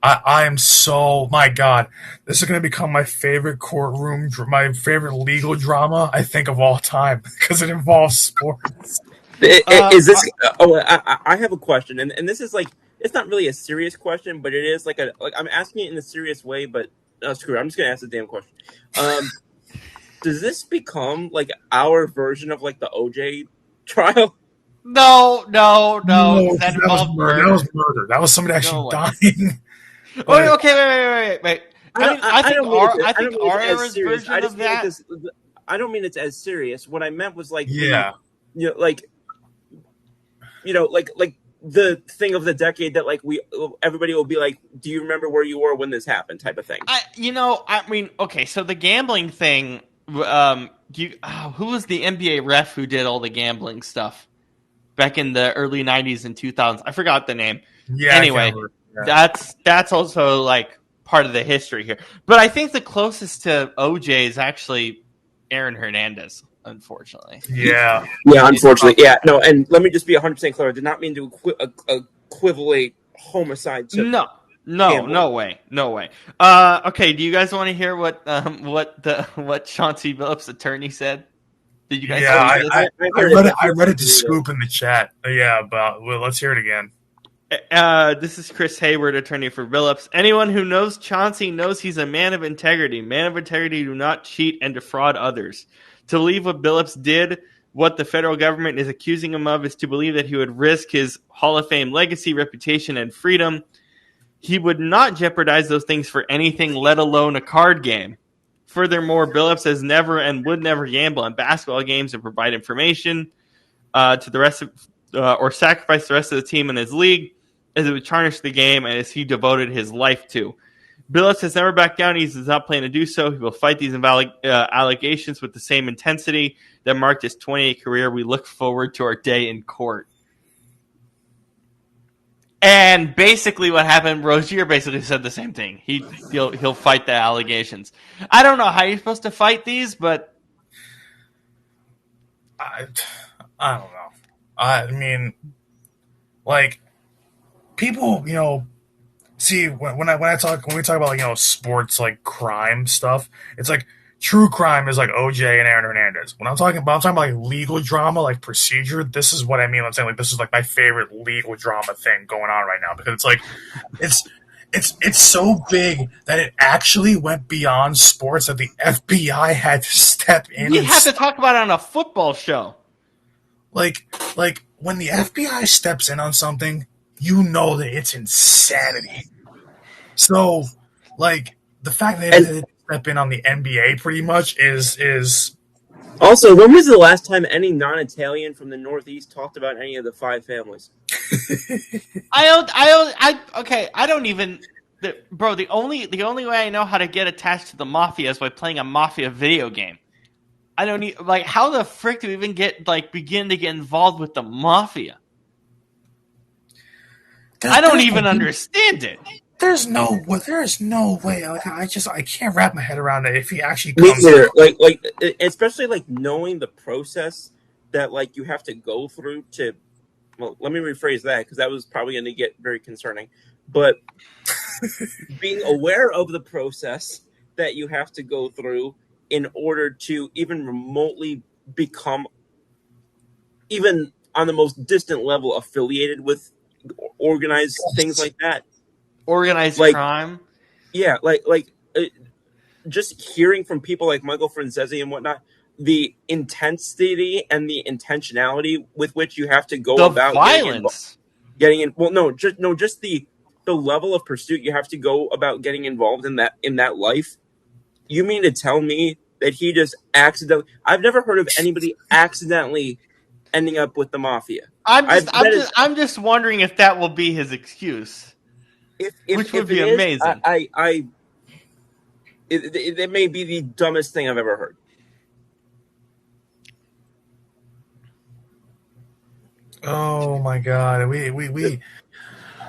I am so, my God, this is going to become my favorite courtroom, my favorite legal drama, I think, of all time because it involves sports. Is this? I have a question, and this is like, it's not really a serious question, but it is like I'm asking it in a serious way, but screw it, I'm just gonna ask the damn question. Does this become like our version of like the OJ trial? No. That was murder. That was somebody actually dying. Okay, wait. I think our era's version of that. I don't mean it's as serious. What I meant was like, like the thing of the decade that like everybody will be like, do you remember where you were when this happened, type of thing. So the gambling thing, who was the NBA ref who did all the gambling stuff back in the early 90s and 2000s? I forgot the name. Yeah. Anyway, that's also like part of the history here. But I think the closest to OJ is actually Aaron Hernandez. unfortunately. Yeah. Yeah, unfortunately. Yeah, no, and let me just be 100% clear. I did not mean to equivalate homicide to No, gambling. no way. Okay, do you guys want to hear what Chauncey Billups' attorney said? Did you guys Yeah, see this? I read it. I read it to Scoop in the chat. Yeah, but let's hear it again. This is Chris Hayward, attorney for Billups. Anyone who knows Chauncey knows he's a man of integrity. Man of integrity do not cheat and defraud others. To believe what Billups did, what the federal government is accusing him of, is to believe that he would risk his Hall of Fame legacy, reputation, and freedom. He would not jeopardize those things for anything, let alone a card game. Furthermore, Billups has never and would never gamble on basketball games and provide information to the rest of or sacrifice the rest of the team in his league, as it would tarnish the game and as he devoted his life to. Billups has never backed down. He does not plan to do so. He will fight these allegations with the same intensity that marked his 28 career. We look forward to our day in court. And basically what happened, Rozier basically said the same thing. He'll fight the allegations. I don't know how you're supposed to fight these, but I don't know. I mean, like, people, see when we talk about like, sports like crime stuff, it's like true crime is like OJ and Aaron Hernandez. When I'm talking about like legal drama, like procedure, this is what I mean. I'm saying like this is like my favorite legal drama thing going on right now, because it's like it's so big that it actually went beyond sports, that the FBI had to step in. We have to talk about it on a football show. Like when the FBI steps in on something, you know that it's insanity. So, like, the fact that they step in on the NBA pretty much is Also, when was the last time any non-Italian from the Northeast talked about any of the five families? I don't even, bro. The only way I know how to get attached to the mafia is by playing a mafia video game. I don't need, like, how the frick do we even begin to get involved with the mafia? I don't even understand it. There's no way. Like, I can't wrap my head around it. If he actually Me comes, either. Like, especially like knowing the process that like you have to go through to. Well, let me rephrase that, because that was probably going to get very concerning. But being aware of the process that you have to go through in order to even remotely become, even on the most distant level, affiliated with organized things like that. Organized crime. Yeah, just hearing from people like Michael Francesi and whatnot, the intensity and the intentionality with which you have to go The about violence. Just the level of pursuit you have to go about getting involved in that life. You mean to tell me that he just accidentally? I've never heard of anybody accidentally ending up with the mafia. I'm just wondering if that will be his excuse. Which would be amazing. It may be the dumbest thing I've ever heard. oh my god, we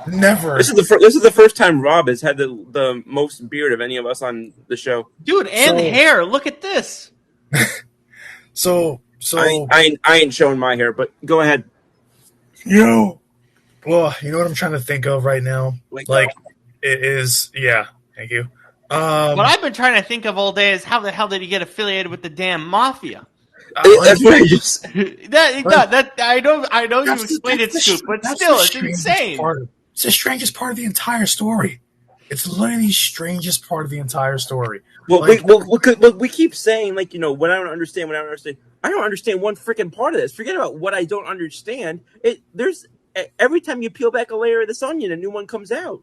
never. This is the first time Rob has had the most beard of any of us on the show, dude, and hair. Look at this. So I ain't showing my hair, but go ahead. Well, you know what I'm trying to think of right now? Like, it is, yeah, thank you. What I've been trying to think of all day is how the hell did he get affiliated with the damn mafia? That's what I just. I know you explained it, Scoop, but still, it's insane. It's the strangest part of the entire story. It's literally the strangest part of the entire story. Well, we keep saying, like, when I don't understand, I don't understand one freaking part of this. Forget about what I don't understand. There's every time you peel back a layer of this onion, a new one comes out.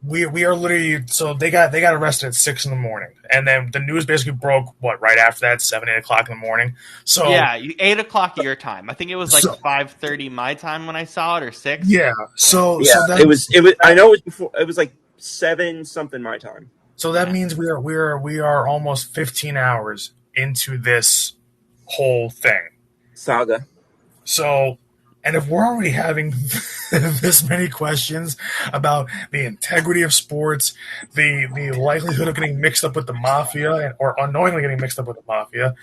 We are literally, so they got arrested at 6 a.m, and then the news basically broke right after that, 7-8 o'clock in the morning. So yeah, 8 o'clock your time. I think it was like 5:30 my time when I saw it, or 6. Yeah. So it was. I know it was before. It was like 7 something my time. So that means we are almost 15 hours into this whole thing. Saga. So, And if we're already having this many questions about the integrity of sports, the likelihood of getting mixed up with the mafia or unknowingly getting mixed up with the mafia,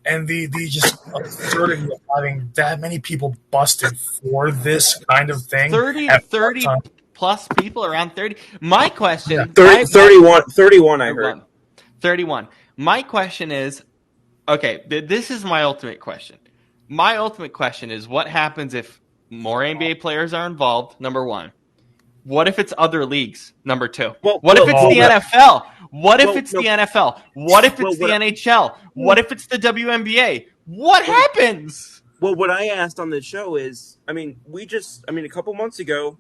and the just absurdity of having that many people busted for this kind of thing 30 plus people, around 30. My question, 31 I heard. 31. My question is, okay, this is my ultimate question. My ultimate question is, what happens if more NBA players are involved, number one? What if it's other leagues, number two? What if it's the NFL? What if it's the NFL? What if it's the NHL? What if it's the WNBA? What happens? Well, what I asked on the show is, a couple months ago,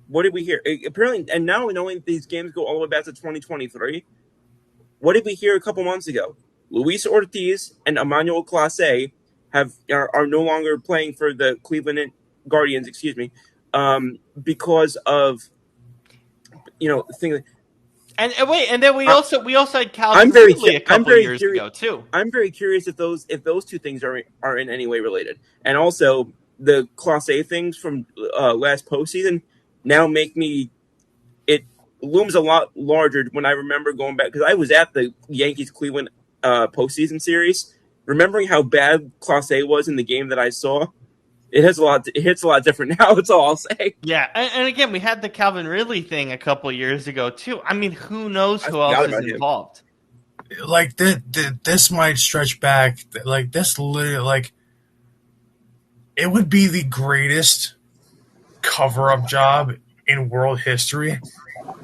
what did we hear? Apparently, and now knowing these games go all the way back to 2023, what did we hear a couple months ago? Luis Ortiz and Emmanuel Clase are no longer playing for the Cleveland Guardians, because of things. And then we also had Calvin Ridley a couple years ago too. I'm very curious if those two things are in any way related, and also the Class A things from last postseason now make me. It looms a lot larger when I remember going back, because I was at the Yankees Cleveland postseason series, remembering how bad Class A was in the game that I saw. It hits a lot different now. That's all I'll say. Yeah, and again, we had the Calvin Ridley thing a couple years ago too. I mean, who knows who else is involved? Like this might stretch back. Like this, literally, it would be the greatest cover-up job in world history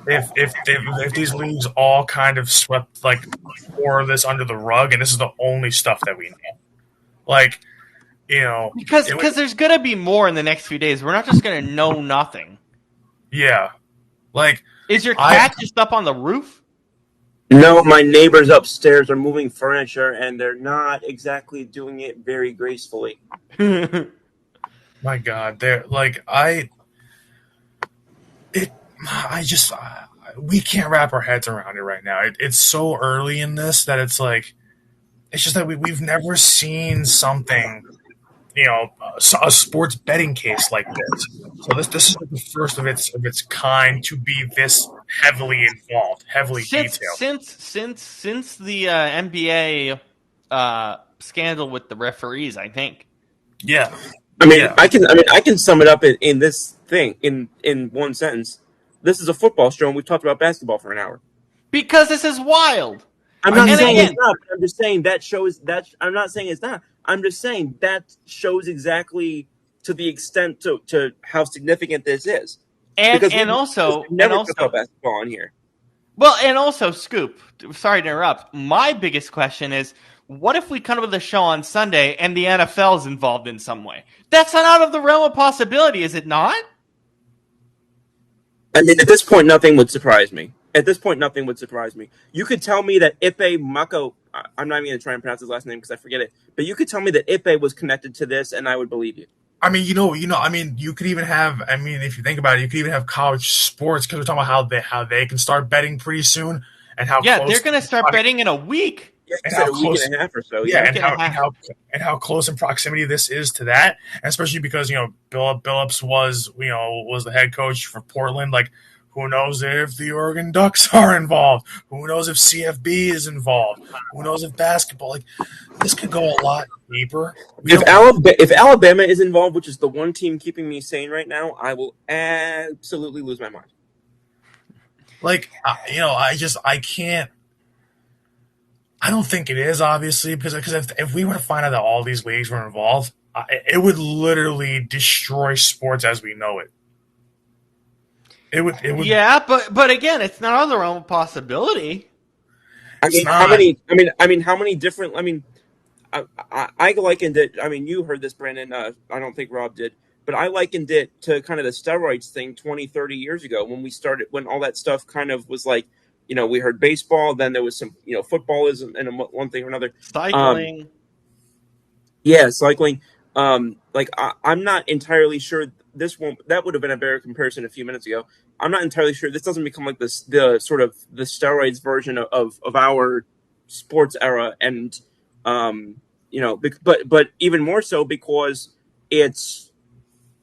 if these leagues all kind of swept for this under the rug, and this is the only stuff that we know. Because there's gonna be more in the next few days. We're not just gonna know nothing. Yeah, is your cat just up on the roof? No, my neighbors upstairs are moving furniture, and they're not exactly doing it very gracefully. My God, we can't wrap our heads around it right now. It's so early in this that it's just that we've never seen something, a sports betting case like this. So this is the first of its kind to be this heavily involved, heavily detailed. Since the NBA scandal with the referees, I think. Yeah. I can sum it up in this thing in one sentence. This is a football show, and we've talked about basketball for an hour. Because this is wild. I'm not saying it's not. But I'm just saying that shows that. I'm not saying it's not. I'm just saying that shows exactly to the extent to how significant this is. And also talk about basketball on here. Well, and also, Scoop, sorry to interrupt. My biggest question is, what if we come up with a show on Sunday and the NFL is involved in some way? That's not out of the realm of possibility, is it not? I mean, at this point, nothing would surprise me. You could tell me that Ipe Mako, I'm not even going to try and pronounce his last name because I forget it, but you could tell me that Ipe was connected to this, and I would believe you. I mean, you could even have, if you think about it, you could even have college sports, because we're talking about how they can start betting pretty soon, and how they're going to start betting in a week. Yeah, and a week and a half or so. Yeah, and how close in proximity this is to that, and especially because Billups was the head coach for Portland. Who knows if the Oregon Ducks are involved? Who knows if CFB is involved? Who knows if basketball? This could go a lot deeper. If Alabama is involved, which is the one team keeping me sane right now, I will absolutely lose my mind. I can't. I don't think it is, obviously, because if we were to find out that all these leagues were involved, it would literally destroy sports as we know it. It would. Yeah, but again, it's not on the realm of possibility. How many different? I likened it. You heard this, Brandon. I don't think Rob did, but I likened it to kind of the steroids thing 20, 30 years ago when all that stuff kind of was we heard baseball, then there was some, footballism and one thing or another. Cycling. Cycling. I'm not entirely sure that would have been a better comparison a few minutes ago. I'm not entirely sure this doesn't become like this, the sort of the steroids version of our sports era. And, but even more so because it's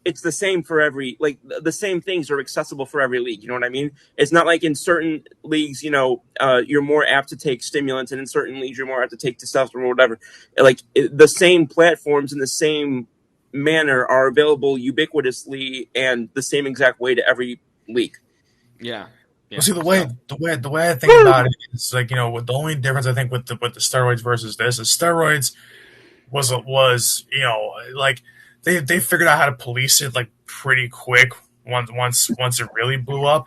it's the same for every the same things are accessible for every league. You know what I mean? It's not like in certain leagues, you're more apt to take stimulants, and in certain leagues you're more apt to take testosterone or whatever. The same platforms in the same manner are available ubiquitously and the same exact way to every league. Yeah. Well, see the way I think about it is like with the only difference I think with the steroids versus this is steroids was like they figured out how to police it like pretty quick once it really blew up.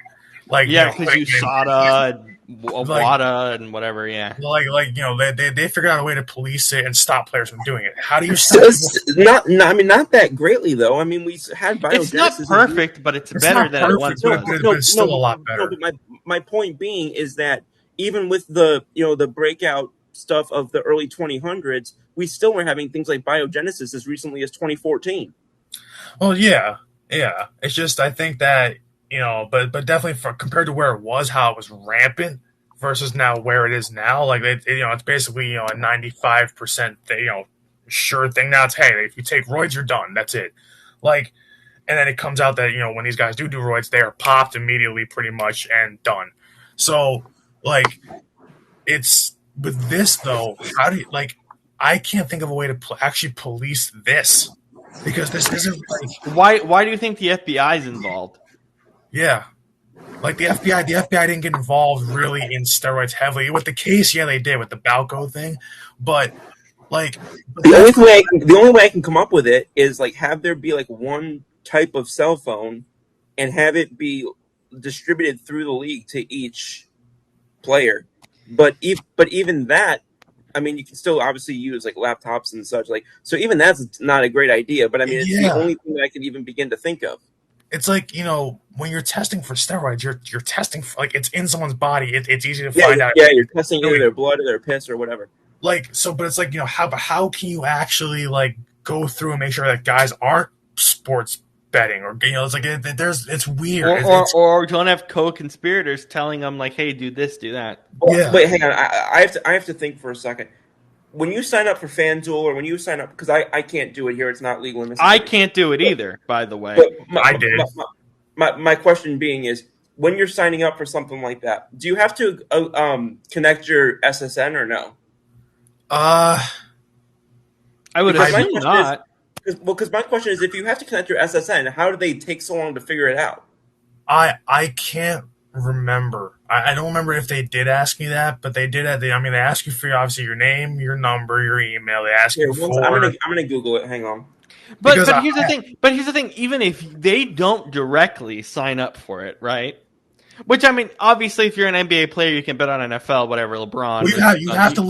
Like Yeah, because quick, USADA, like WADA, and whatever. Yeah. they figured out a way to police it and stop players from doing it. How do you So stop it's not that greatly though. I mean, we had biogenesis. It's not perfect, but it's better than it once was. but it's still a lot better. But my point being is that even with the the breakout stuff of the early 2000s, we still were having things like biogenesis as recently as 2014. Well, yeah. It's just I think that but definitely compared to where it was, how it was rampant versus now where it is now, like it's basically a 95% sure thing now. It's hey, if you take roids, you're done. That's it. Like, and then it comes out that when these guys do roids, they are popped immediately, pretty much, and done. So like, it's with this though. How do you I can't think of a way to actually police this. Because this isn't Why do you think the FBI is involved? Yeah, like the FBI didn't get involved really in steroids heavily. With the case, yeah, they did with the Balco thing, but the only way I can come up with it is have there be one type of cell phone, and have it be distributed through the league to each player. But even that, I mean, you can still obviously use laptops and such. So even that's not a great idea. But I mean, it's the only thing that I can even begin to think of. It's like when you're testing for steroids, you're testing for, it's in someone's body. It's easy to find out. Yeah, you're testing either their blood or their piss or whatever. But it's how can you actually go through and make sure that guys aren't sports betting or it's weird. Or don't have co-conspirators telling them hey, do this, do that. Well, wait, hang on. I have to think for a second. When you sign up for FanDuel or when you sign up, because I can't do it here, it's not legal in Mississippi. I can't do it either, by the way. I did. My question being is, when you're signing up for something like that, do you have to connect your SSN or no? I would assume not. Because my question is, if you have to connect your SSN, how do they take so long to figure it out? I can't remember. I don't remember if they did ask me that, but they did. They ask you for obviously your name, your number, your email. They ask you for. I'm gonna Google it. Hang on. But here's the thing. Even if they don't directly sign up for it, right? Which I mean, obviously, if you're an NBA player, you can bet on NFL, whatever, LeBron. Well, you have to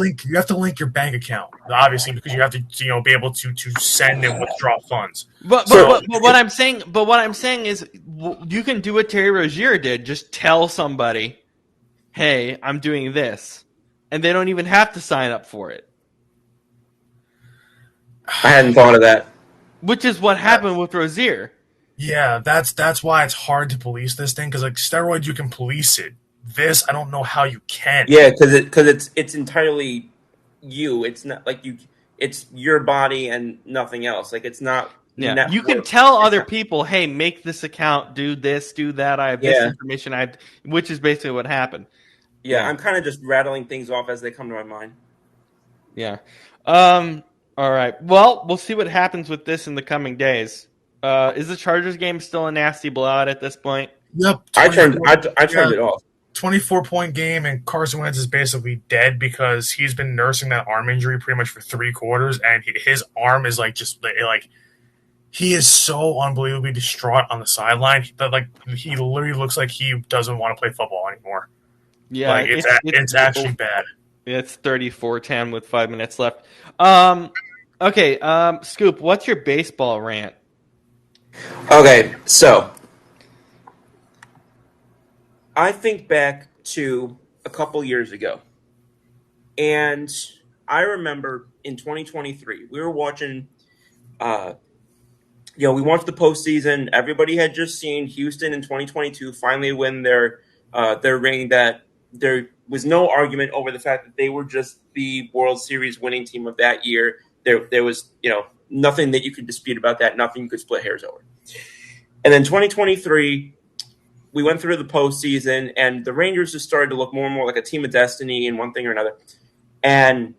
link your bank account, obviously, because you have to be able to send and withdraw funds. But what I'm saying is, you can do what Terry Rozier did. Just tell somebody, "Hey, I'm doing this," and they don't even have to sign up for it. I hadn't thought of that. Which is what happened with Rozier. Yeah, that's why it's hard to police this thing, because steroids you can police it. This I don't know how you can. Yeah, because it's entirely you. It's not it's your body and nothing else. It's not. Yeah, you can tell other people, hey, make this account, do this, do that. I have this information. Which is basically what happened. Yeah, I'm kind of just rattling things off as they come to my mind. Yeah. All right. Well, we'll see what happens with this in the coming days. Is the Chargers game still a nasty blowout at this point? Yep. I turned it off. 24-point game, and Carson Wentz is basically dead because he's been nursing that arm injury pretty much for 3 quarters, and his arm is he is so unbelievably distraught on the sideline that he literally looks like he doesn't want to play football anymore. Yeah, it's actually bad. It's 34-10 with 5 minutes left. Okay, Scoop, what's your baseball rant? Okay, so I think back to a couple years ago, and I remember in 2023 we were watching. We watched the postseason. Everybody had just seen Houston in 2022 finally win their ring. That there was no argument over the fact that they were just the World Series winning team of that year. There was nothing that you could dispute about that. Nothing you could split hairs over. And then 2023, we went through the postseason, and the Rangers just started to look more and more like a team of destiny in one thing or another. And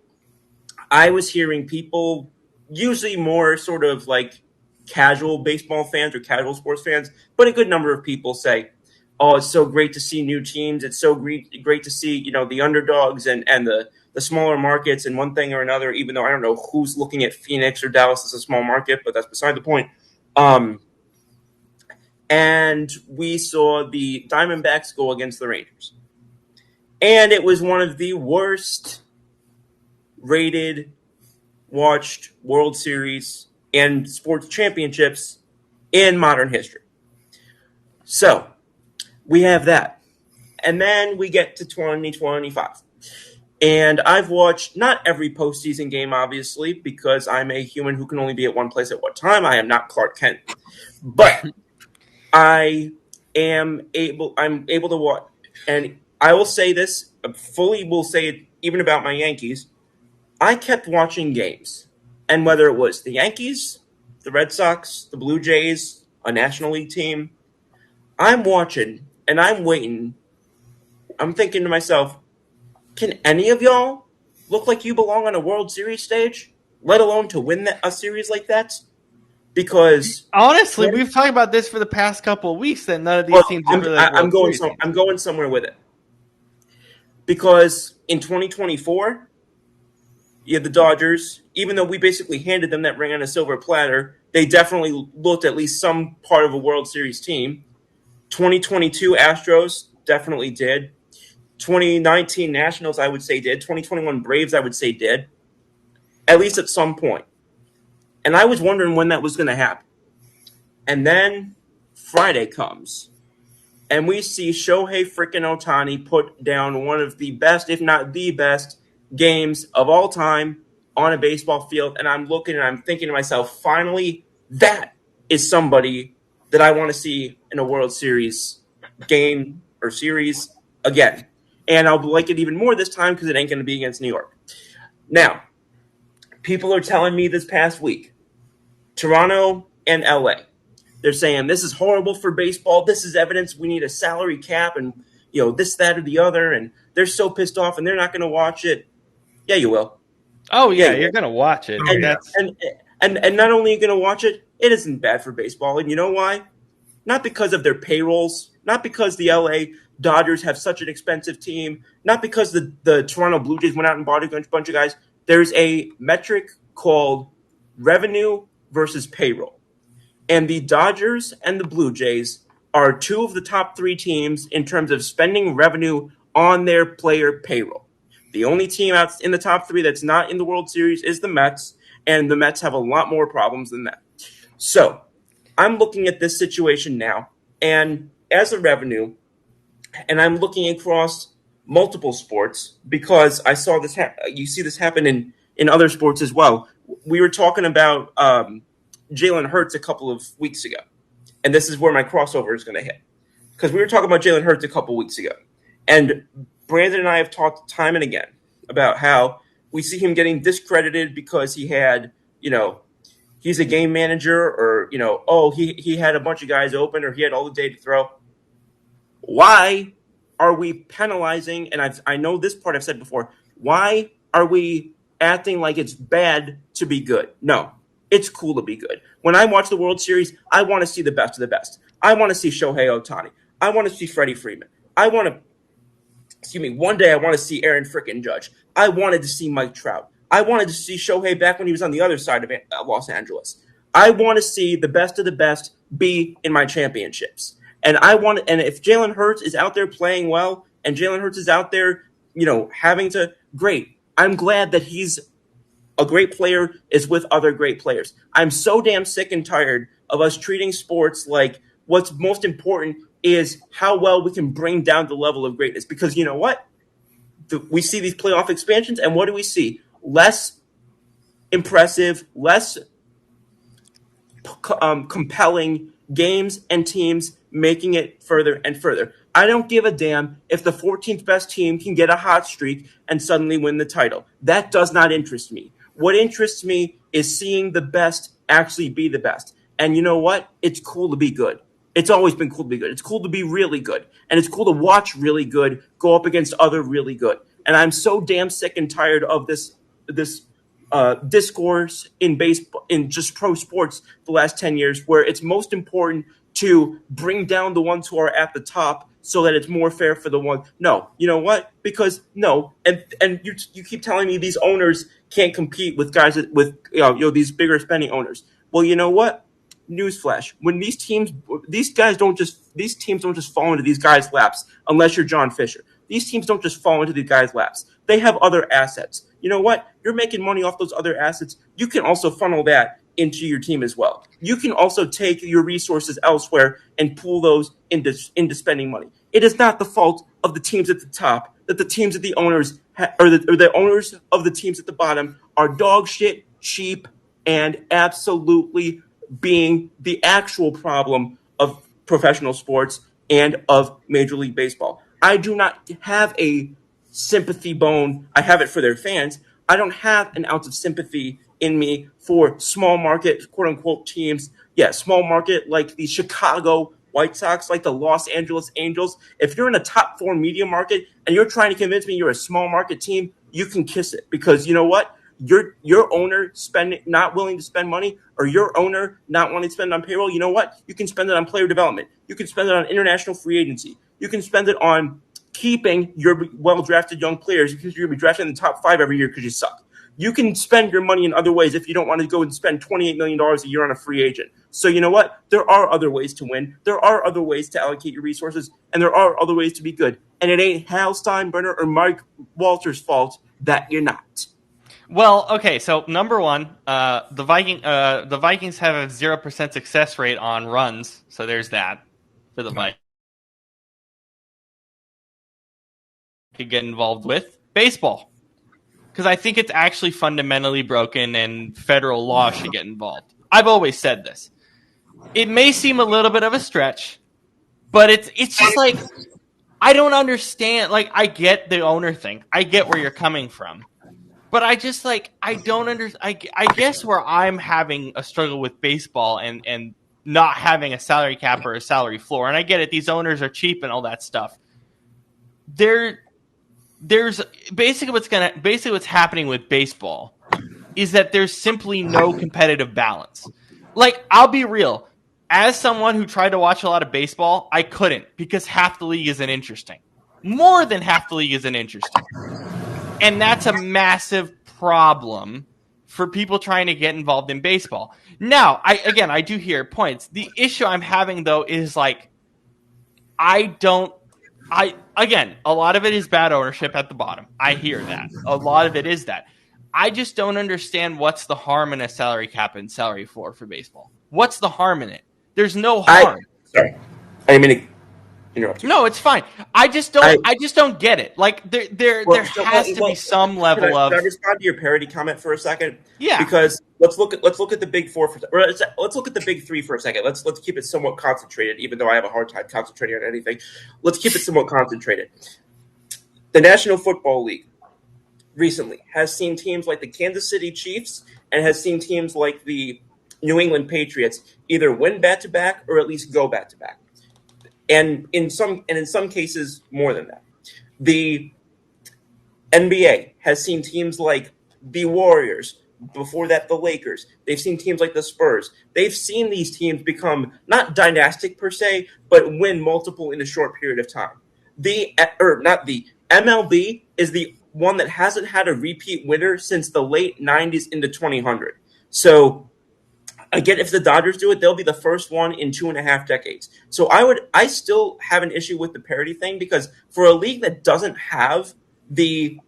I was hearing people, usually more sort of like casual baseball fans or casual sports fans, but a good number of people say, "Oh, it's so great to see new teams. It's so great to see, you know, the underdogs and the smaller markets and one thing or another." Even though I don't know who's looking at Phoenix or Dallas as a small market, but that's beside the point. And we saw the Diamondbacks go against the Rangers, and it was one of the worst rated, watched World Series and sports championships in modern history. So we have that. And then we get to 2025. And I've watched not every postseason game, obviously, because I'm a human who can only be at one place at one time. I am not Clark Kent. But I'm able to watch. And I will say this, fully will say it even about my Yankees. I kept watching games. And whether it was the Yankees, the Red Sox, the Blue Jays, a National League team, I'm watching and I'm waiting. I'm thinking to myself, can any of y'all look like you belong on a World Series stage, let alone to win a series like that? Because honestly, we've talked about this for the past couple of weeks that none of these teams are really I'm going somewhere with it. Because in 2024, you had the Dodgers. Even though we basically handed them that ring on a silver platter, they definitely looked at least some part of a World Series team. 2022 Astros definitely did. 2019 Nationals, I would say, did. 2021 Braves, I would say, did. At least at some point. And I was wondering when that was going to happen. And then Friday comes. And we see Shohei freaking Ohtani put down one of the best, if not the best, games of all time on a baseball field. And I'm looking and I'm thinking to myself, finally, that is somebody that I want to see in a World Series game or series again. And I'll like it even more this time because it ain't going to be against New York. Now, people are telling me this past week, Toronto and LA, they're saying this is horrible for baseball. This is evidence we need a salary cap and, you know, this, that, or the other. And they're so pissed off and they're not going to watch it. Yeah, you will. Oh, yeah, you're going to watch it. And not only are you going to watch it, it isn't bad for baseball. And you know why? Not because of their payrolls, not because the LA Dodgers have such an expensive team, not because the Toronto Blue Jays went out and bought a bunch of guys. There's a metric called revenue versus payroll. And the Dodgers and the Blue Jays are two of the top three teams in terms of spending revenue on their player payroll. The only team out in the top three that's not in the World Series is the Mets, and the Mets have a lot more problems than that. So I'm looking at this situation now, and as a revenue, and I'm looking across multiple sports because I saw this. You see this happen in other sports as well. We were talking about Jalen Hurts a couple of weeks ago, and this is where my crossover is going to hit because we were talking about Jalen Hurts a couple of weeks ago, and Brandon and I have talked time and again about how we see him getting discredited because he had, you know, he's a game manager or, you know, oh, he had a bunch of guys open or he had all the day to throw. Why are we penalizing, and I know this part I've said before, why are we acting like it's bad to be good? No, it's cool to be good. When I watch the World Series, I want to see the best of the best. I want to see Shohei Ohtani. I want to see Freddie Freeman. One day I want to see Aaron frickin' Judge. I wanted to see Mike Trout. I wanted to see Shohei back when he was on the other side of Los Angeles. I want to see the best of the best be in my championships. And if Jalen Hurts is out there playing well and Jalen Hurts is out there, you know, great. I'm glad that he's a great player is with other great players. I'm so damn sick and tired of us treating sports like what's most important is how well we can bring down the level of greatness. Because you know what? We see these playoff expansions, and what do we see? Less impressive, less compelling games and teams making it further and further. I don't give a damn if the 14th best team can get a hot streak and suddenly win the title. That does not interest me. What interests me is seeing the best actually be the best. And you know what? It's cool to be good. It's always been cool to be good. It's cool to be really good. And it's cool to watch really good go up against other really good. And I'm so damn sick and tired of this discourse in baseball, in just pro sports the last 10 years, where it's most important to bring down the ones who are at the top so that it's more fair for the one. No, you know what? Because no, and you keep telling me these owners can't compete with guys with these bigger spending owners. Well, you know what? Newsflash: when these teams don't just fall into these guys' laps unless you're John Fisher. These teams don't just fall into these guys' laps. They have other assets. You know what? You're making money off those other assets. You can also funnel that into your team as well. You can also take your resources elsewhere and pool those into spending money. It is not the fault of the teams at the top that the teams at the owners or the owners of the teams at the bottom are dog shit, cheap, and absolutely being the actual problem of professional sports and of Major League Baseball. I do not have a sympathy bone. I have it for their fans. I don't have an ounce of sympathy in me for small market, quote unquote, teams. Yeah, small market like the Chicago White Sox, like the Los Angeles Angels. If you're in a top 4 media market and you're trying to convince me you're a small market team, you can kiss it, because you know what? Your owner not willing to spend money, or your owner not wanting to spend on payroll, you know what? You can spend it on player development. You can spend it on international free agency. You can spend it on keeping your well-drafted young players, because you're going to be drafted in the top 5 every year because you suck. You can spend your money in other ways if you don't want to go and spend $28 million a year on a free agent. So you know what? There are other ways to win. There are other ways to allocate your resources, and there are other ways to be good. And it ain't Hal Steinbrenner or Mike Walters' fault that you're not. Well, okay, so number one, the Vikings have a 0% success rate on runs, so there's that for the Vikings. Could get involved with baseball, because I think it's actually fundamentally broken and federal law should get involved. I've always said this. It may seem a little bit of a stretch, but it's just like, I don't understand. Like, I get the owner thing. I get where you're coming from. But I just, like, I don't understand. I guess where I'm having a struggle with baseball and not having a salary cap or a salary floor, and I get it, these owners are cheap and all that stuff. There's basically what's happening with baseball is that there's simply no competitive balance. Like, I'll be real. As someone who tried to watch a lot of baseball, I couldn't, because half the league isn't interesting. More than half the league isn't interesting. And that's a massive problem for people trying to get involved in baseball. Now, I do hear points. The issue I'm having, though, is like, a lot of it is bad ownership at the bottom. I hear that. A lot of it is that. I just don't understand what's the harm in a salary cap and salary floor for baseball. What's the harm in it? There's no harm. Sorry, I didn't mean to interrupt you. No, it's fine. I just don't get it. Like, there has to be some level of. Can I respond to your parody comment for a second? Yeah. Because let's look at the big four let's look at the big three for a second. Let's keep it somewhat concentrated, even though I have a hard time concentrating on anything. Let's keep it somewhat concentrated. The National Football League recently has seen teams like the Kansas City Chiefs and has seen teams like the New England Patriots either win back-to-back or at least go back-to-back. And in some cases, more than that. The NBA has seen teams like the Warriors, before that the Lakers. They've seen teams like the Spurs. They've seen these teams become not dynastic per se, but win multiple in a short period of time. The MLB is the one that hasn't had a repeat winner since the late 90s into 2000. So again, if the Dodgers do it, they'll be the first one in 2.5 decades. So I still have an issue with the parity thing, because for a league that doesn't have the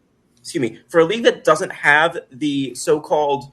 so-called,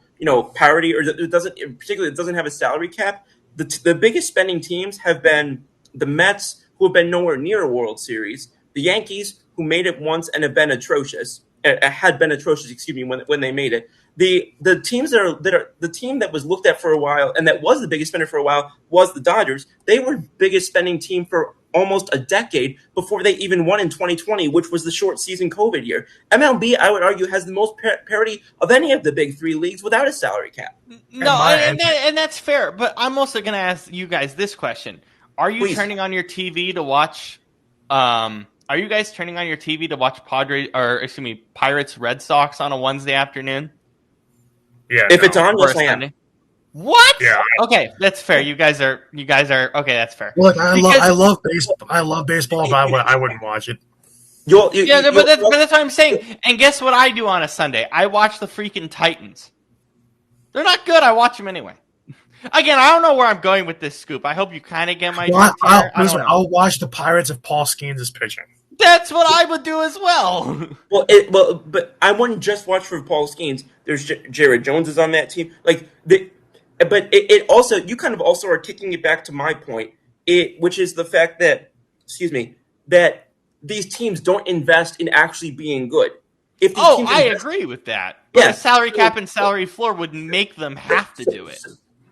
parity, or that doesn't have a salary cap, the biggest spending teams have been the Mets, who have been nowhere near a World Series, the Yankees, who made it once and had been atrocious, when they made it. The teams the team that was looked at for a while and that was the biggest spender for a while was the Dodgers. They were biggest spending team for almost a decade before they even won in 2020, which was the short season COVID year. MLB, I would argue, has the most parity of any of the big three leagues without a salary cap. No, and that's fair. But I'm also going to ask you guys this question. Are you Please. turning on your TV to watch? Are you guys turning on your TV to watch Pirates Red Sox on a Wednesday afternoon? Yeah. If no. it's on, Or a yes, I am. Sunday? What? Yeah. Okay, that's fair. You guys are okay. That's fair. Look, Because- I love baseball. I love baseball, but I wouldn't watch it. But that's what I'm saying. And guess what I do on a Sunday? I watch the freaking Titans. They're not good. I watch them anyway. Again, I don't know where I'm going with this scoop. I hope you kind of get my drift here. I don't know. I'll watch the Pirates if Paul Skeens is pitching. That's what I would do as well. But I wouldn't just watch for Paul Skeens. There's Jared Jones is on that team. But it also, you kind of also are kicking it back to my point, which is the fact that, that these teams don't invest in actually being good. If these teams I agree with that. But Yeah. a salary cap and salary floor would make them have to do it.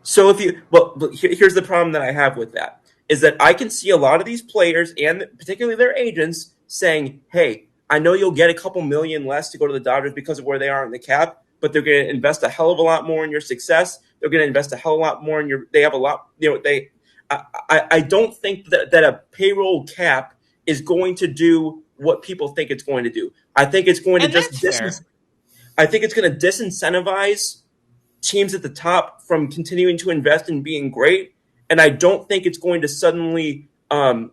So here's the problem that I have with that, is that I can see a lot of these players and particularly their agents saying, hey, I know you'll get a couple million less to go to the Dodgers because of where they are in the cap, but they're going to invest a hell of a lot more in your success. They're going to invest a hell of a lot more in they have a lot, I don't think that a payroll cap is going to do what people think it's going to do. I think it's going to I think it's going to disincentivize teams at the top from continuing to invest in being great, and I don't think it's going to suddenly, and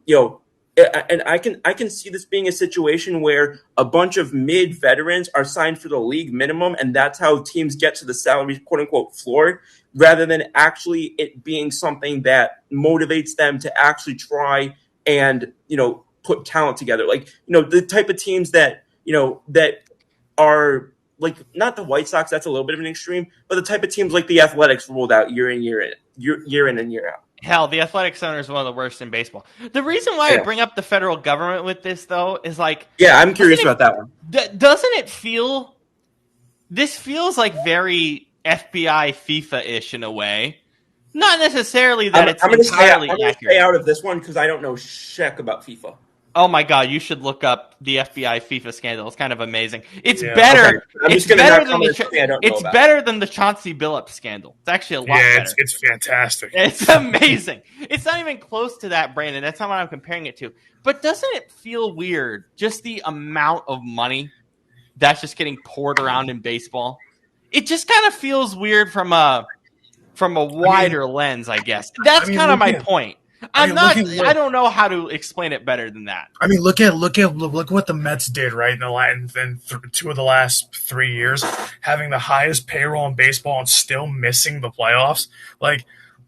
I can see this being a situation where a bunch of mid veterans are signed for the league minimum, and that's how teams get to the salary quote unquote floor, rather than actually it being something that motivates them to actually try and put talent together. The type of teams that that are. Like, not the White Sox, that's a little bit of an extreme, but the type of teams like the Athletics rolled out year in and year out. Hell, the Athletics Center is one of the worst in baseball. The reason why I bring up the federal government with this, though, is I'm curious about that one. Doesn't it feel... This feels like very FBI FIFA-ish in a way. Not necessarily that it's entirely accurate. I'm going to stay out of this one because I don't know shit about FIFA. Oh my god, you should look up the FBI FIFA scandal. It's kind of amazing. It's better. Okay. It's better than the Chauncey Billups scandal. It's actually a lot better. It's fantastic. It's amazing. It's not even close to that, Brandon. That's not what I'm comparing it to. But doesn't it feel weird, just the amount of money that's just getting poured around in baseball? It just kind of feels weird from a wider lens, I guess. That's kind of my point. I don't know how to explain it better than that. I mean, look what the Mets did, right? In two of the last 3 years, having the highest payroll in baseball and still missing the playoffs.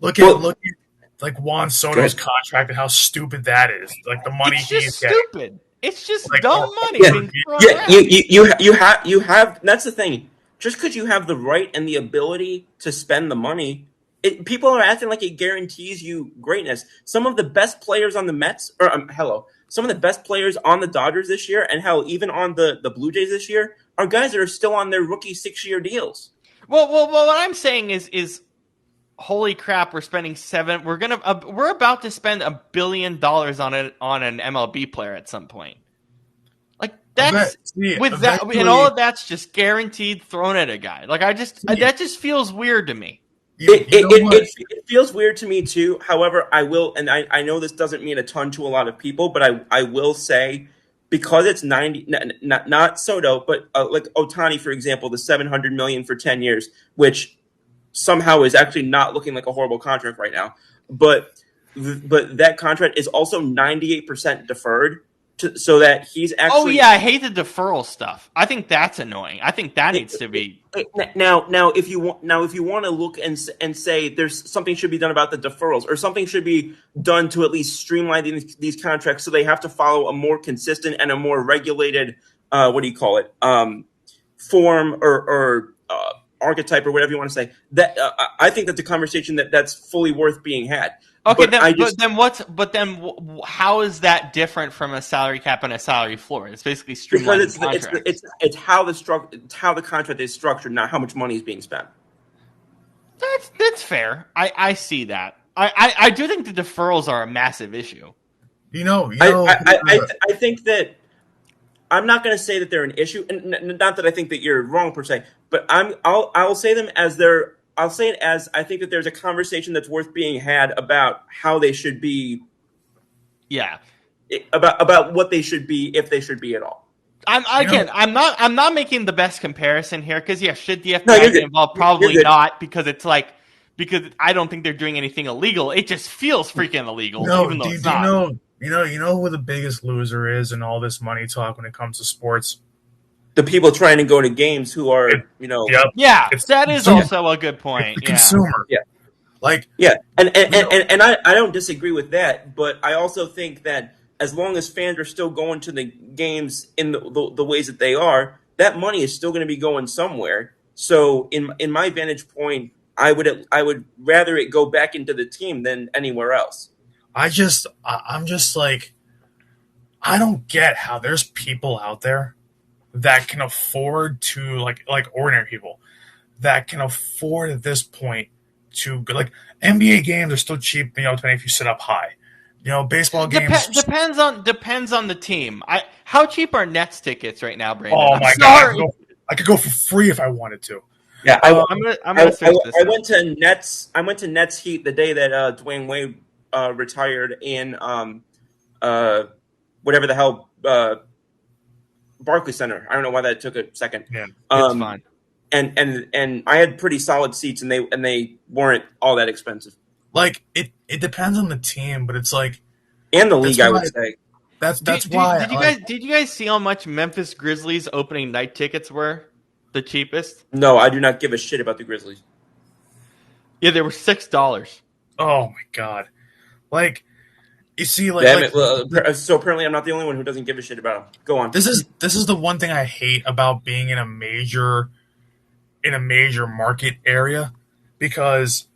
Look at Juan Soto's contract and how stupid that is. Like the money it's just he's stupid. getting. It's just dumb money being thrown around. You have. That's the thing. Just because you have the right and the ability to spend the money. People are acting like it guarantees you greatness. Some of the best players on the Mets, some of the best players on the Dodgers this year, and even on the Blue Jays this year, are guys that are still on their rookie 6-year deals. Well, what I'm saying is, holy crap, we're spending we're about to spend $1 billion on an MLB player at some point. Like that's and all of that's just guaranteed thrown at a guy. That just feels weird to me. It feels weird to me too. However, I will, and I know this doesn't mean a ton to a lot of people, but I will say, because it's 90, not Soto, but like Ohtani, for example, the $700 million for 10 years, which somehow is actually not looking like a horrible contract right now. But that contract is also 98% deferred. So that he's actually. Oh yeah, I hate the deferral stuff. I think that's annoying. I think that needs to be. Now, if you want to look and say there's something should be done about the deferrals, or something should be done to at least streamline these contracts, so they have to follow a more consistent and a more regulated, form or archetype or whatever you want to say. That I think that's a conversation that's fully worth being had. Okay, then how is that different from a salary cap and a salary floor? It's basically streamlining contracts. It's how the contract is structured, not how much money is being spent. That's fair. I see that. I do think the deferrals are a massive issue. I think that I'm not going to say that they're an issue, and not that I think that you're wrong per se, but I'll say them as they're. I'll say it as I think that there's a conversation that's worth being had about how they should be Yeah. about what they should be, if they should be at all. I'm not making the best comparison here because should the No, FBI you're be good. involved? You're Probably good. not because I don't think they're doing anything illegal. It just feels freaking illegal, even though it's not. You know who the biggest loser is in all this money talk when it comes to sports? The people trying to go to games who are, Yep. Yeah, It's that is consumer. also a good point. The consumer. Yeah. Like, yeah, and I don't disagree with that, but I also think that as long as fans are still going to the games in the ways that they are, that money is still going to be going somewhere. So in my vantage point, I would rather it go back into the team than anywhere else. I'm just like, I don't get how there's people out there that can afford to like ordinary people that can afford at this point to like NBA games are still cheap, depending if you sit up high. Baseball games Depends on the team. How cheap are Nets tickets right now, Brandon? Oh my god, I could go for free if I wanted to. Yeah, I'm gonna search this. I went to Nets. I went to Nets Heat the day that Dwayne Wade retired in whatever the hell Barclays Center. I don't know why that took a second. Yeah, it's fine. And I had pretty solid seats, and they weren't all that expensive. Like it depends on the team, but it's like and the league. I would say that's why. Did you guys see how much Memphis Grizzlies opening night tickets were? The cheapest? No, I do not give a shit about the Grizzlies. Yeah, they were $6. Oh my god! Like you see, so apparently I'm not the only one who doesn't give a shit about them. Go on. This is the one thing I hate about being in a major market area, because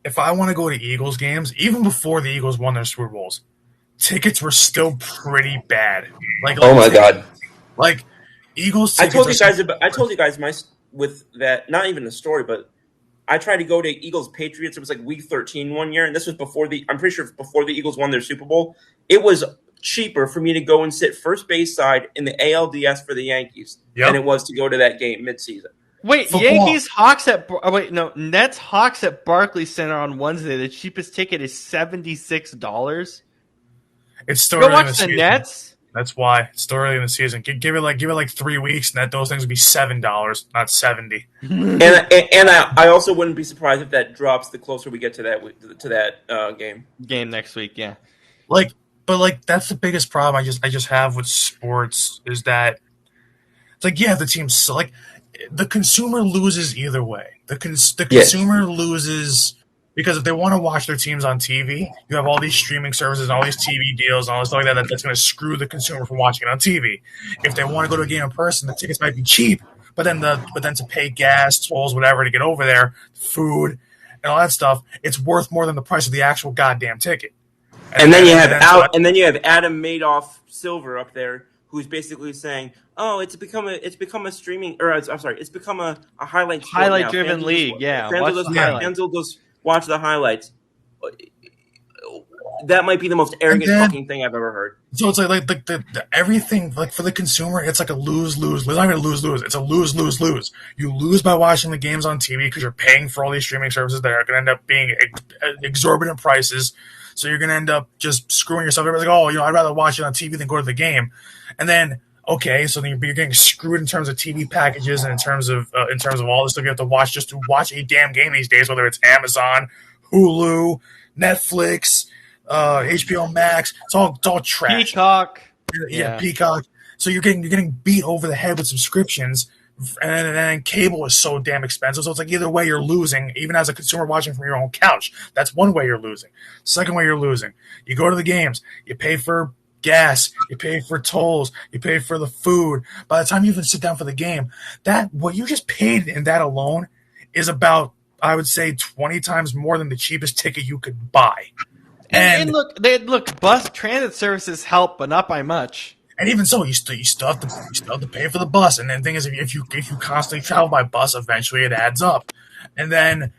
if I want to go to Eagles games, even before the Eagles won their Super Bowls, tickets were still pretty bad. Oh my god! Like Eagles. I told you guys with that. Not even a story, but I tried to go to Eagles Patriots. It was like week 13 one year, and this was before I'm pretty sure before the Eagles won their Super Bowl. It was cheaper for me to go and sit first base side in the ALDS for the Yankees than it was to go to that game midseason. Wait, Yankees Hawks Nets Hawks at Barclays Center on Wednesday. The cheapest ticket is $76. It's still go watch the Nets. That's why it's still early in the season. Give it like 3 weeks, and those things would be $7, not $70. and I also wouldn't be surprised if that drops the closer we get to that game next week. Yeah, but that's the biggest problem I just have with sports is that it's like the teams like the consumer loses either way. The consumer loses. Because if they want to watch their teams on TV, you have all these streaming services and all these TV deals and all this stuff like that that's going to screw the consumer from watching it on TV. If they want to go to a game in person, the tickets might be cheap, but then to pay gas, tolls, whatever to get over there, food, and all that stuff, it's worth more than the price of the actual goddamn ticket. And then you have Adam Madoff Silver up there, who's basically saying, "Oh, it's become a streaming, or I'm sorry, it's become a highlight driven league." Fans will just watch the highlights. That might be the most arrogant fucking thing I've ever heard. So it's like the everything, like for the consumer, it's like a lose-lose. It's not even a lose-lose. It's a lose-lose-lose. You lose by watching the games on TV because you're paying for all these streaming services that are going to end up being exorbitant prices. So you're going to end up just screwing yourself. Everybody's like, I'd rather watch it on TV than go to the game. And then, okay, so then you're getting screwed in terms of TV packages and in terms of all the stuff you have to watch just to watch a damn game these days, whether it's Amazon, Hulu, Netflix, HBO Max. It's all trash. Peacock. Yeah, Peacock. So you're getting beat over the head with subscriptions, and then cable is so damn expensive. So it's like either way you're losing, even as a consumer watching from your own couch. That's one way you're losing. Second way you're losing, you go to the games, you pay for gas, you pay for tolls, you pay for the food. By the time you even sit down for the game, that what you just paid in that alone is about, I would say, 20 times more than the cheapest ticket you could buy. And look, bus transit services help, but not by much. And even so, you still have to pay for the bus. And then the thing is, if you constantly travel by bus, eventually it adds up. And then,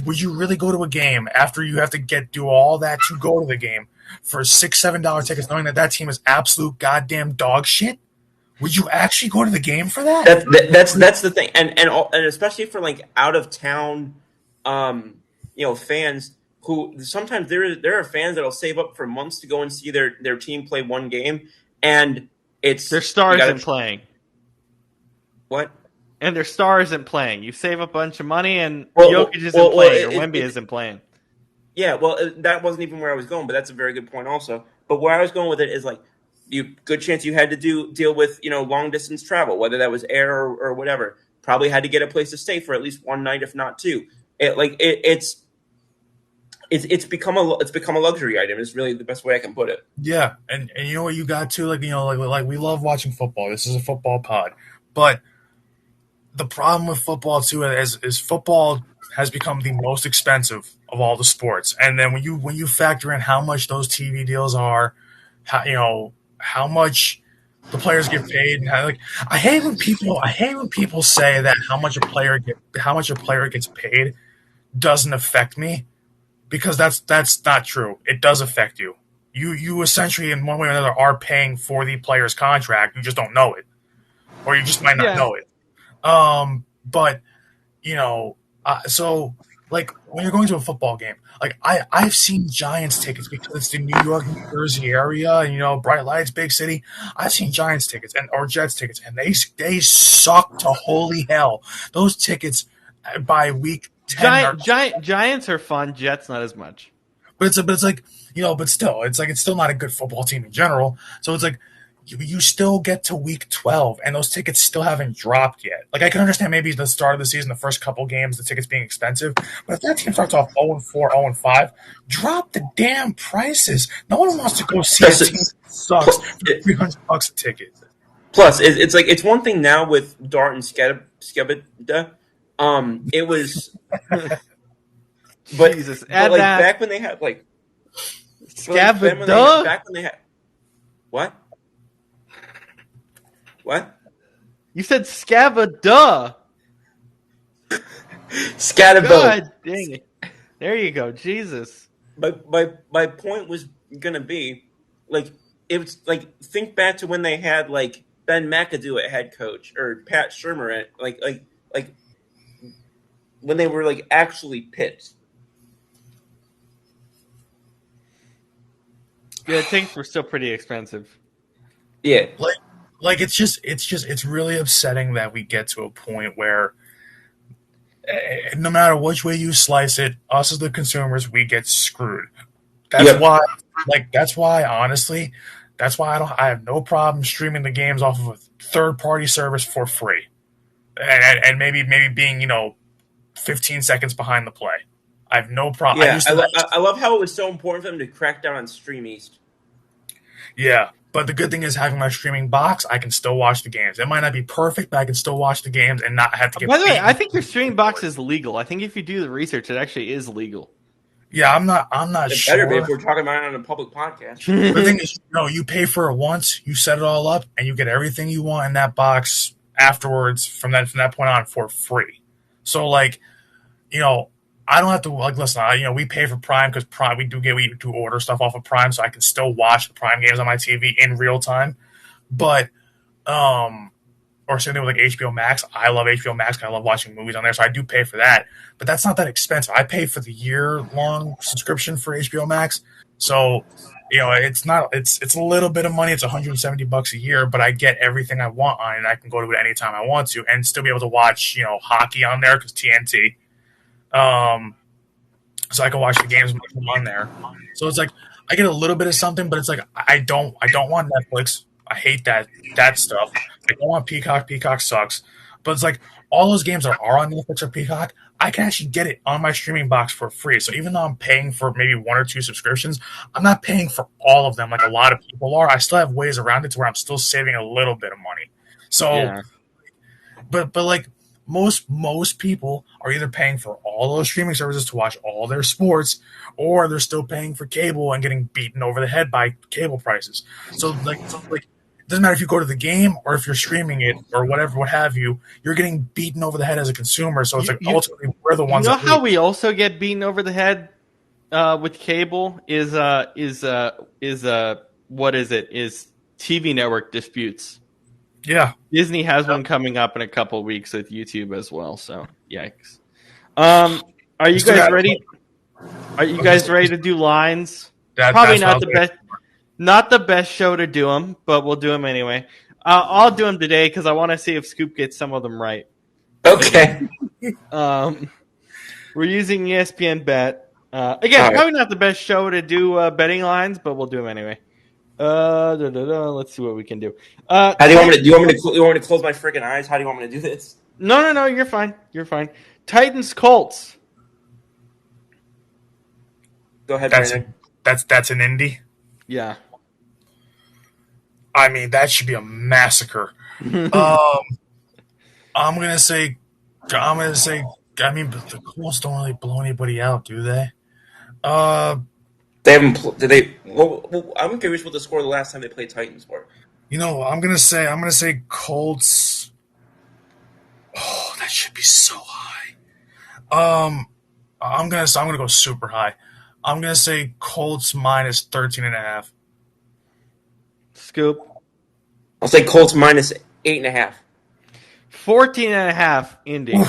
would you really go to a game after you have to do all that to go to the game for $6-7 tickets, knowing that team is absolute goddamn dog shit? Would you actually go to the game for that? That's the thing, and especially for like out of town, fans who sometimes there are fans that'll save up for months to go and see their team play one game, and it's Their star isn't playing. What? And their star isn't playing. You save a bunch of money, and Well, Jokic isn't playing, or Wemby isn't playing. Yeah, well, that wasn't even where I was going, but that's a very good point also. But where I was going with it is like, good chance you had to deal with long distance travel, whether that was air or whatever. Probably had to get a place to stay for at least one night, if not two. It's become a luxury item. Is really the best way I can put it. Yeah, and you know what you got too, like we love watching football. This is a football pod, but the problem with football too is football has become the most expensive of all the sports. And then when you factor in how much those TV deals are, how much the players get paid, and I hate when people say that how much a player gets paid doesn't affect me, because that's not true. It does affect you. You essentially in one way or another are paying for the player's contract. You just don't know it, or you just might not know it. But so like when you're going to a football game, like I've seen Giants tickets because it's the New York, New Jersey area, and bright lights, big city. I've seen Giants tickets or Jets tickets, and they suck to holy hell. Those tickets by week 10 Giants are fun. Jets not as much. But it's like but still, it's still not a good football team in general. So it's like you still get to week 12 and those tickets still haven't dropped yet. Like I can understand maybe the start of the season, the first couple games, the tickets being expensive, but if that team starts off 0-4, 0-5, drop the damn prices. No one wants to go see a team that sucks for $300 a ticket. Plus, it's one thing now with Dart and Skebita. It was, but Jesus, but like back when they had like Skebita. Back when they had what? What? You said Scabba-duh. Scatterbo. God dang it. There you go. Jesus. My point was gonna be like it was like think back to when they had like Ben McAdoo at head coach or Pat Shurmur at like when they were like actually picked. Yeah, tickets were still pretty expensive. Yeah. Like it's really upsetting that we get to a point where no matter which way you slice it, us as the consumers, we get screwed. That's why honestly, I have no problem streaming the games off of a third-party service for free. And maybe being, 15 seconds behind the play. I have no problem. Yeah, I love how it was so important for them to crack down on Stream East. Yeah, but the good thing is having my streaming box, I can still watch the games. It might not be perfect, but I can still watch the games and not have to get. By the way, I think your streaming box is legal. I think if you do the research, it actually is legal. Yeah, I'm not It's sure. better if we're talking about it on a public podcast. The thing is, you pay for it once, you set it all up, and you get everything you want in that box afterwards from that point on for free. So I don't have to listen. We pay for Prime because Prime we do order stuff off of Prime, so I can still watch the Prime games on my TV in real time. But or same thing with like HBO Max. I love HBO Max because I love watching movies on there, so I do pay for that. But that's not that expensive. I pay for the year-long subscription for HBO Max, so it's not. It's a little bit of money. It's $170 a year, but I get everything I want on it. And I can go to it anytime I want to, and still be able to watch hockey on there because TNT. So I can watch the games on there. So it's like I get a little bit of something, but it's like I don't want Netflix. I hate that stuff. I don't want Peacock. Peacock sucks. But it's like all those games that are on Netflix or Peacock, I can actually get it on my streaming box for free. So even though I'm paying for maybe one or two subscriptions, I'm not paying for all of them like a lot of people are. I still have ways around it to where I'm still saving a little bit of money. So, yeah. But like most people are either paying for all those streaming services to watch all their sports, or they're still paying for cable and getting beaten over the head by cable prices. So it doesn't matter if you go to the game or if you're streaming it or whatever, what have you, you're getting beaten over the head as a consumer. So it's ultimately we're the ones. You know how we also get beaten over the head with cable is what is it? Is TV network disputes. Yeah, Disney has one coming up in a couple of weeks with YouTube as well. So yikes. Are you guys ready? Are you guys ready to do lines? That's Probably what I not was the waiting best. Not the best show to do them, but we'll do them anyway. I'll do them today because I want to see if Scoop gets some of them right. Okay. We're using ESPN Bet. All Again, right. probably not the best show to do betting lines, but we'll do them anyway. Let's see what we can do. How do you want me to? Do you want me to close my freaking eyes? How do you want me to do this? No. You're fine. You're fine. Titans Colts. Go ahead, That's Brandon. that's an indie. Yeah. I mean, that should be a massacre. I'm gonna say. I mean, but the Colts don't really blow anybody out, do they? They haven't. Did they? Well, I'm curious what the score the last time they played Titans were. I'm gonna say Colts. Oh, that should be so high. I'm gonna go super high. I'm gonna say Colts minus 13.5. Scoop. I'll say Colts minus 8.5. 14.5 Indy.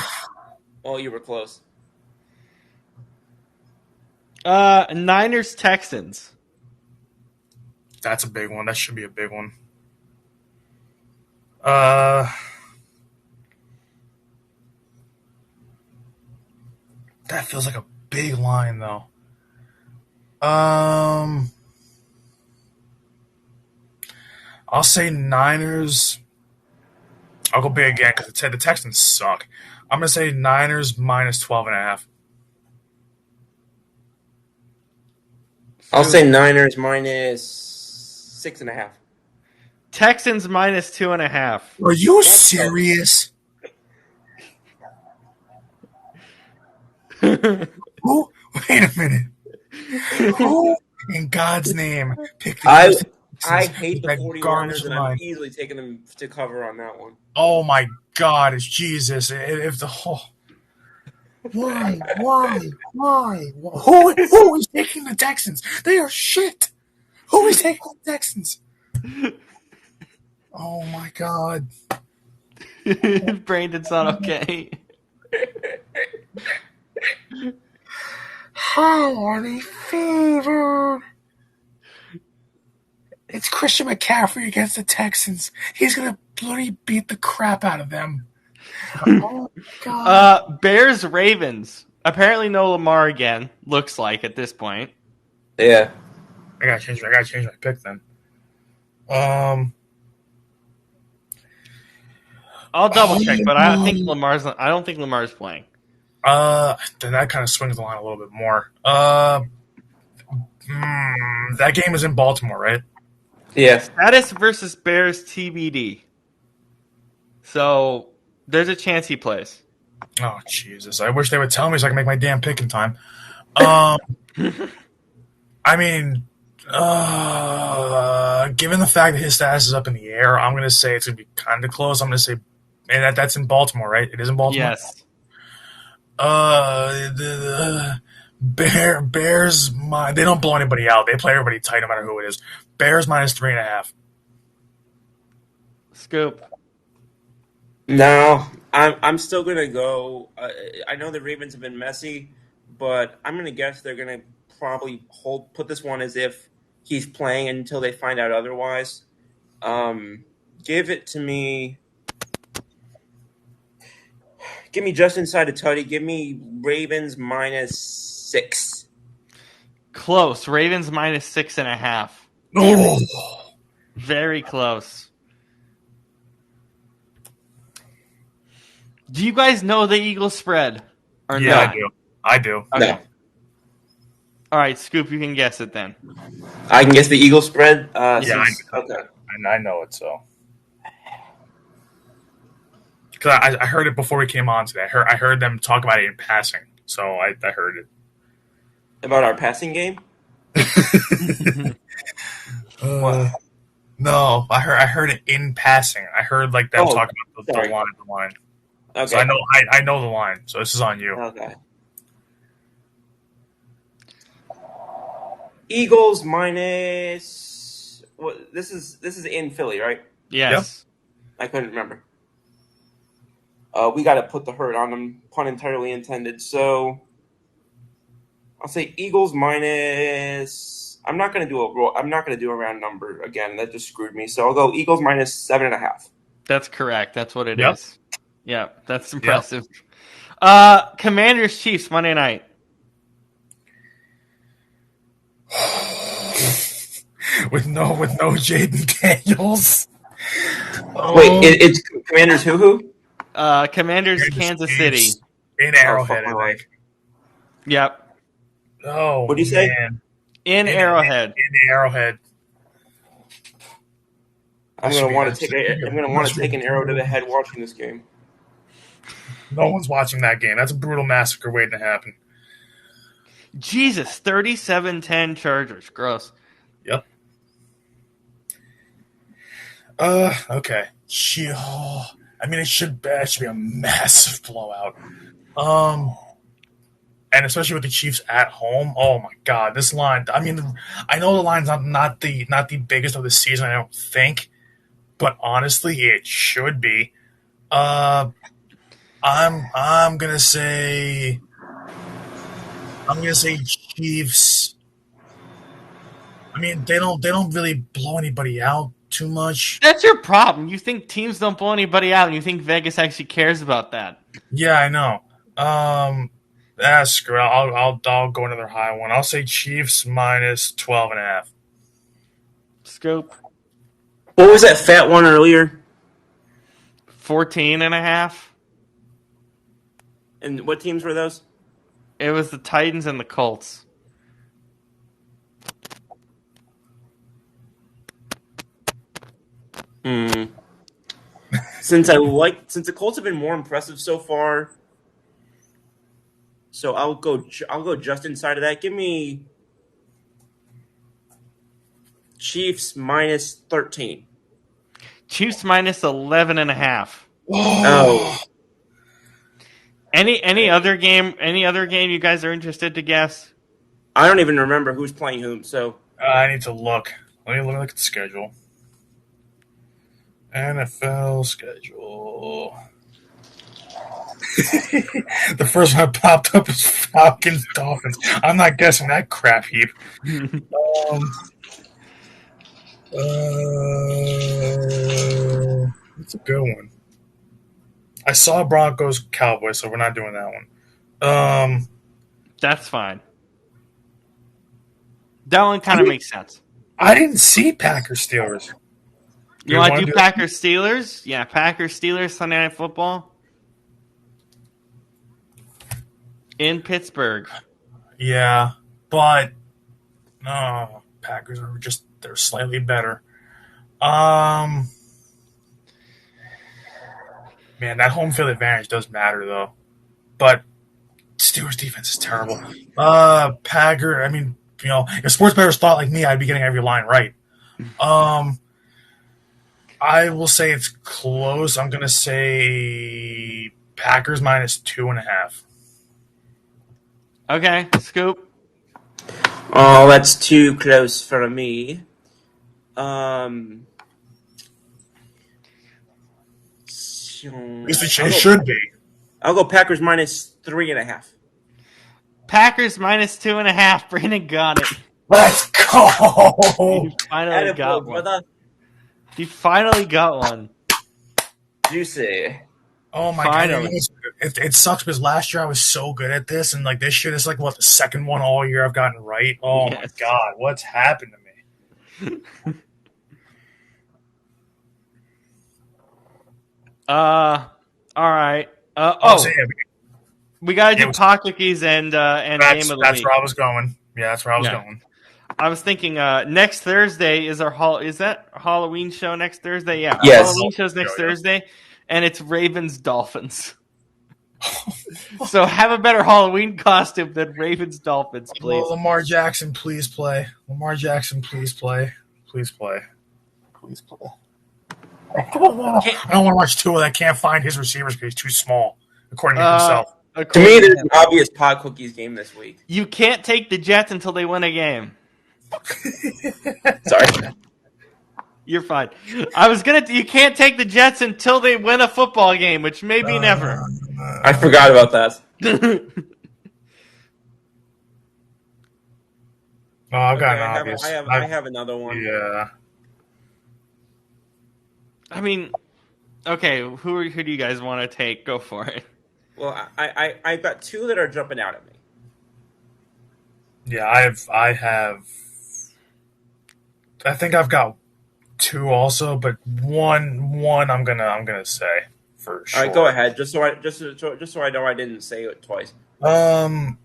Oh, you were close. Niners Texans. That's a big one. That should be a big one. That feels like a big line though. I'll say Niners. I'll go big again because the Texans suck. I'm gonna say Niners minus 12.5. I'll say Niners minus 6.5. Texans minus 2.5. Are you serious? Who? Wait a minute. Who in God's name picked the I hate the that 49ers, and I'm easily taking them to cover on that one. Oh my God, it's Jesus! If the whole why who is taking the Texans? They are shit. Who is taking the Texans? Oh my God! Brandon's not okay. Holy fever! It's Christian McCaffrey against the Texans. He's gonna bloody beat the crap out of them. Oh God! Bears Ravens. Apparently no Lamar again. Looks like at this point. Yeah. I gotta change my pick then. I'll double check, but I don't think Lamar's playing. Then that kind of swings the line a little bit more. That game is in Baltimore, right? Yeah. Status versus Bears TBD. So there's a chance he plays. Oh Jesus! I wish they would tell me so I can make my damn pick in time. I mean, given the fact that his status is up in the air, I'm going to say it's going to be kind of close. I'm going to say, and that's in Baltimore, right? It is in Baltimore. Yes. The Bears. They don't blow anybody out. They play everybody tight, no matter who it is. Bears minus 3.5. Scoop. No, I'm still gonna go. I know the Ravens have been messy, but I'm gonna guess they're gonna probably put this one as if he's playing until they find out otherwise. Give it to me. Give me just inside a tutty. Give me Ravens minus 6. Close. Ravens minus 6.5. Oh. Very close. Do you guys know the Eagles spread or Yeah, not? I do. Okay. No. All right, Scoop, you can guess it then. I can guess the Eagles spread. Yeah, Okay. I know it so. Because I heard it before we came on today. I heard them talk about it in passing, so I heard it. About our passing game? No, I heard it in passing. I heard like them talk about the line. Okay. So I know the line. So this is on you. Okay. Eagles minus. What? This is in Philly, right? Yes. I couldn't remember. We got to put the hurt on them, pun entirely intended. So, I'll say Eagles minus. I'm not gonna do a round number again. That just screwed me. So I'll go Eagles minus 7.5. That's correct. That's what it Yep. is. Yeah, that's Yep. impressive. Commanders Chiefs Monday night. with no Jaden Daniels. Wait, it's Commanders who? Commanders Kansas City. In Arrowhead, fuck my I life. think. Yep. Oh, What'd you say? man. In Arrowhead. In the Arrowhead. I'm gonna want to take an arrow to the head watching this game. No one's watching that game. That's a brutal massacre waiting to happen. Jesus, 37-10 Chargers. Gross. Yep. Okay. I mean, it should be a massive blowout. And especially with the Chiefs at home. Oh my God, this line. I mean, I know the line's not the biggest of the season. I don't think, but honestly, it should be. I'm gonna say Chiefs. I mean, they don't really blow anybody out too much. That's your problem. You think teams don't blow anybody out, and you think Vegas actually cares about that. Yeah, I know. Screw it. I'll go another high one. I'll say Chiefs minus 12.5. Scoop. What was that fat one earlier? 14.5. And what teams were those? It was the Titans and the Colts. Since the Colts have been more impressive so far, so I'll go just inside of that. Give me Chiefs minus 13. Chiefs minus 11.5. Oh. Any other game you guys are interested to guess? I don't even remember who's playing whom, so I need to look. Let me look at the schedule. NFL schedule. The first one that popped up is Falcons Dolphins. I'm not guessing that crap heap. It's a good one. I saw Broncos Cowboys, so we're not doing that one. That's fine. That one kind of makes sense. I didn't see Packers Steelers. You want to do Packers Steelers? Yeah, Packers Steelers Sunday Night Football in Pittsburgh. Yeah, but Packers are they're slightly better. Man, that home field advantage does matter though. But Steelers defense is terrible. Packer, I mean, if sports bettors thought like me, I'd be getting every line right. I will say it's close. I'm gonna say Packers minus 2.5. Okay, Scoop. Oh, that's too close for me. At least it should be. I'll go Packers minus 3.5. Packers minus 2.5. Brandon got it. Let's go. He finally got one. Brother. He finally got one. Juicy. Oh my God! It sucks because last year I was so good at this, and like this year is like the second one all year I've gotten right. Oh my God, what's happened to me? All right. We gotta do pot cookies and game of the week. That's where I was going. Yeah, that's where I was going. I was thinking next Thursday is is that Halloween show next Thursday? Yeah. Yes. Halloween show's next Thursday, and it's Ravens Dolphins. So have a better Halloween costume than Ravens Dolphins, please. Oh, Lamar Jackson, please play. Lamar Jackson, please play. Please play. Please play. I don't want to watch Tua that can't find his receivers because he's too small, according to himself. To me, there's an obvious pot cookies game this week. You can't take the Jets until they win a game. Sorry. You're fine. You can't take the Jets until they win a football game, which may be never. I forgot about that. Oh, I've got Okay, an obvious. I have another one. Yeah. I mean, okay, who do you guys want to take? Go for it. Well, I've got two that are jumping out at me. Yeah, I think I've got two also, but one I'm gonna say for All right, go sure. ahead. Just so I know I didn't say it twice. Um,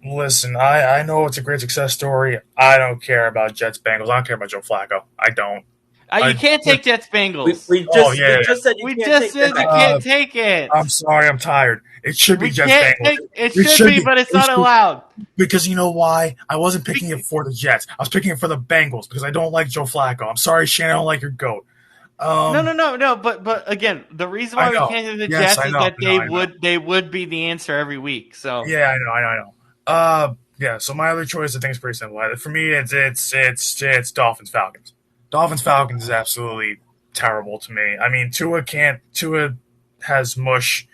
Listen, I know it's a great success story. I don't care about Jets Bengals. I don't care about Joe Flacco. I don't. You I can't take Jets Bengals. Oh yeah, We yeah. just said you We can't just take said you that. can't take it. I'm sorry, I'm tired. It should be We Jets can't Bengals. take it. It Should should be, be. but it's It not should, allowed. because you know why? I wasn't picking it for the Jets. I was picking it for the Bengals because I don't like Joe Flacco. I'm sorry, Shane. I don't like your goat. No. But again, the reason I why we know. can't do the Yes, Jets I is know. that I know. they would be the answer every week. So Yeah, I know. Yeah. So my other choice, I think, is pretty simple. For me, it's Dolphins Falcons. Dolphins Falcons is absolutely terrible to me. I mean, Tua has mush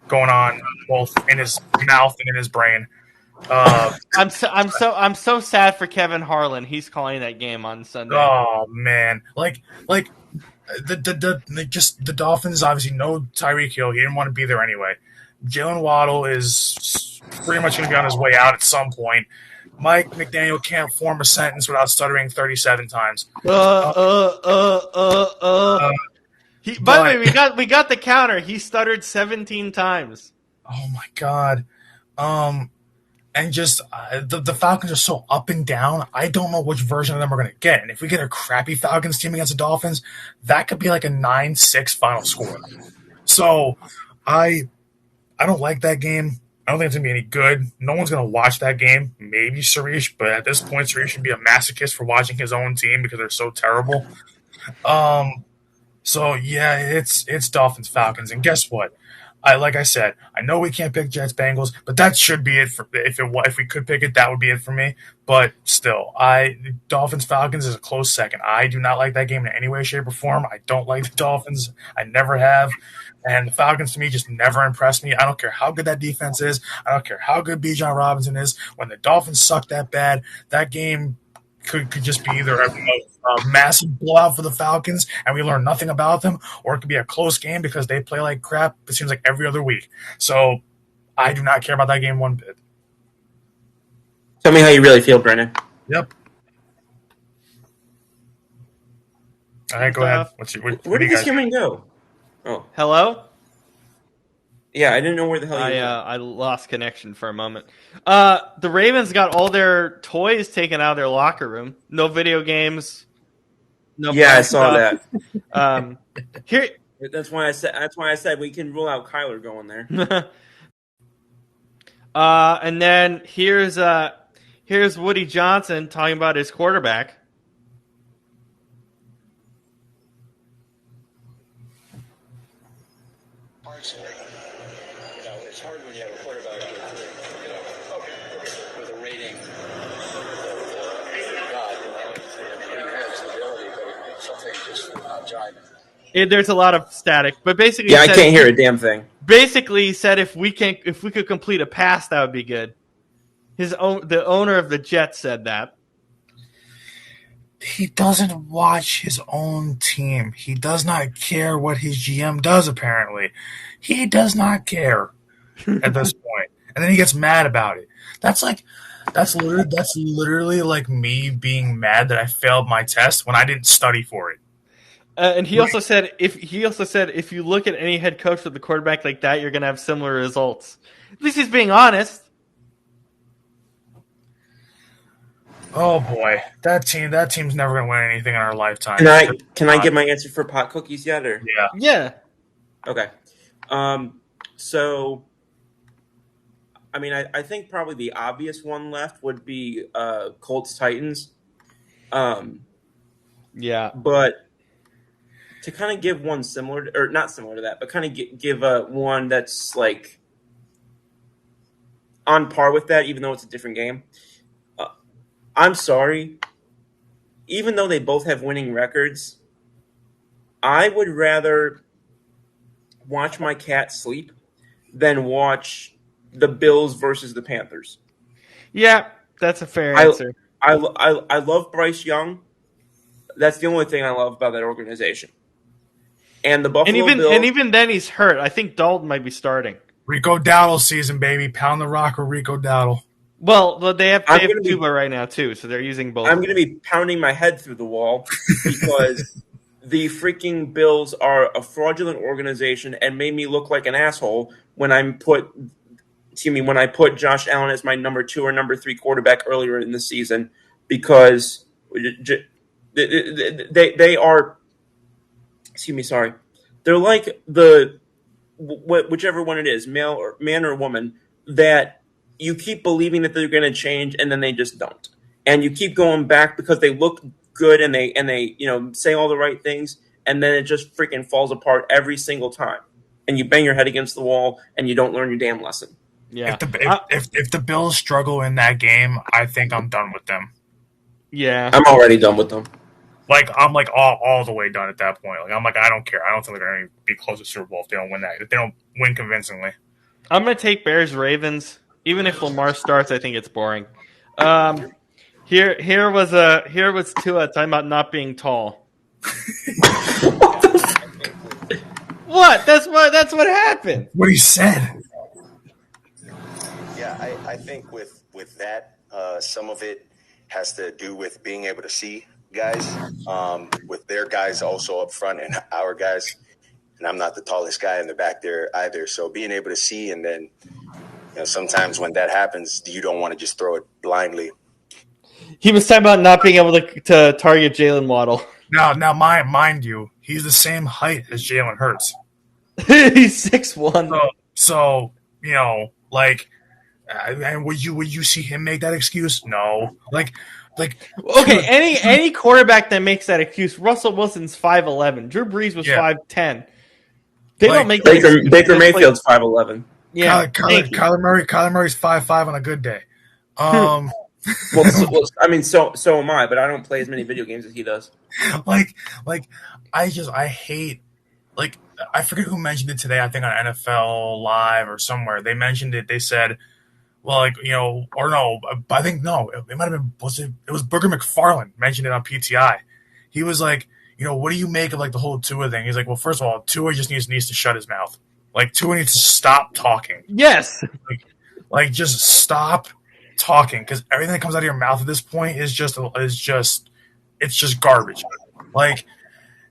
going on both in his mouth and in his brain. I'm so sad for Kevin Harlan. He's calling that game on Sunday. Oh man, like just the Dolphins obviously no Tyreek Hill. He didn't want to be there anyway. Jalen Waddle is pretty much going to be on his way out at some point. Mike McDaniel can't form a sentence without stuttering 37 times. Uh, uh, By the but way, we got the counter. He stuttered 17 times. oh my god, and just the Falcons are so up and down. I don't know which version of them we're going to get. And if we get a crappy Falcons team against the Dolphins, that could be like a 9-6 final score. So I don't like that game. I don't think it's gonna be any good. No one's gonna watch that game. Maybe Sarish, but at this point, Sarish should be a masochist for watching his own team because they're so terrible. Um, so yeah, it's Dolphins Falcons, and guess what? Like I said, I know we can't pick Jets Bengals, but that should be it for if we could pick it, that would be it for me. But still, I Dolphins Falcons is a close second. I do not like that game in any way, shape, or form. I don't like the Dolphins. I never have. And the Falcons to me just never impressed me. I don't care how good that defense is. I don't care how good Bijan Robinson is. When the Dolphins suck that bad, that game could just be either a massive blowout for the Falcons and we learn nothing about them, or it could be a close game because they play like crap. It seems like every other week. So I do not care about that game one bit. Tell me how you really feel, Brennan. Yep. All right, go ahead. Where did this human go? Oh, hello. Yeah, I didn't know where the hell you were. I lost connection for a moment. The Ravens got all their toys taken out of their locker room. No video games. No. Yeah, I saw that. Here. That's why I said we can rule out Kyler going there. And then here's Woody Johnson talking about his quarterback. It's hard when you have a quarterback with a rating of God. He has the ability, but something just not jiving. There's a lot of static, but basically, yeah, I can't hear a damn thing. Basically, he said if we could complete a pass, that would be good. The owner of the Jets said that. He doesn't watch his own team. He does not care what his GM does, apparently. He does not care at this point. And then he gets mad about it. That's literally like me being mad that I failed my test when I didn't study for it. And he also said if you look at any head coach with a quarterback like that, you're going to have similar results. At least he's being honest. Oh boy, that team's never gonna win anything in our lifetime. Can I get my answer for pot cookies yet? Or yeah. Okay. So, I mean, I think probably the obvious one left would be Colts Titans. Yeah. But to kind of give one similar, or not similar to that, but kind of give one that's like on par with that, even though it's a different game. I'm sorry. Even though they both have winning records, I would rather watch my cat sleep than watch the Bills versus the Panthers. Yeah, that's a fair answer. I love Bryce Young. That's the only thing I love about that organization. And the Buffalo And Bills. even then he's hurt. I think Dalton might be starting. Rico Dowdle season, baby. Pound the rock with Rico Dowdle. Well, they have I'm gonna be Tuba right now too, so they're using both. I'm going to be pounding my head through the wall because the freaking Bills are a fraudulent organization and made me look like an asshole when I put Josh Allen as my number 2 or number 3 quarterback earlier in the season because they are, sorry, they're like the whichever one it is, male or man or woman, that you keep believing that they're going to change and then they just don't, and you keep going back because they look good and they say all the right things, and then it just freaking falls apart every single time, and you bang your head against the wall and you don't learn your damn lesson. Yeah. If the Bills struggle in that game, I think I'm done with them. Yeah. I'm already done with them. Like I'm like all the way done at that point. Like I'm like I don't care. I don't think they're going to be close to Super Bowl if they don't win that. If they don't win convincingly. I'm gonna take Bears Ravens. Even if Lamar starts, I think it's boring. Here was Tua talking about not being tall. What? That's what happened. What he said. Yeah, I think with that, some of it has to do with being able to see guys, with their guys also up front and our guys. And I'm not the tallest guy in the back there either. So being able to see, and then sometimes when that happens, you don't want to just throw it blindly. He was talking about not being able to target Jalen Waddle. Now, mind you, he's the same height as Jalen Hurts. He's 6'1". So like, and would you see him make that excuse? No, like. Okay, any quarterback that makes that excuse, Russell Wilson's 5'11". Drew Brees was 5'10". They don't make that Baker Mayfield's 5'11". Yeah, Kyler Murray's 5'5" on a good day. Well, so am I, but I don't play as many video games as he does. I hate, like, I forget who mentioned it today. I think on NFL Live or somewhere they mentioned it. They said, well, like, or no, I think no, it might have been, it was Booger McFarland mentioned it on PTI. He was like, what do you make of like the whole Tua thing? He's like, well, first of all, Tua just needs to shut his mouth. Like, Tua needs to stop talking. Yes. Like just stop talking, because everything that comes out of your mouth at this point is just garbage. Like,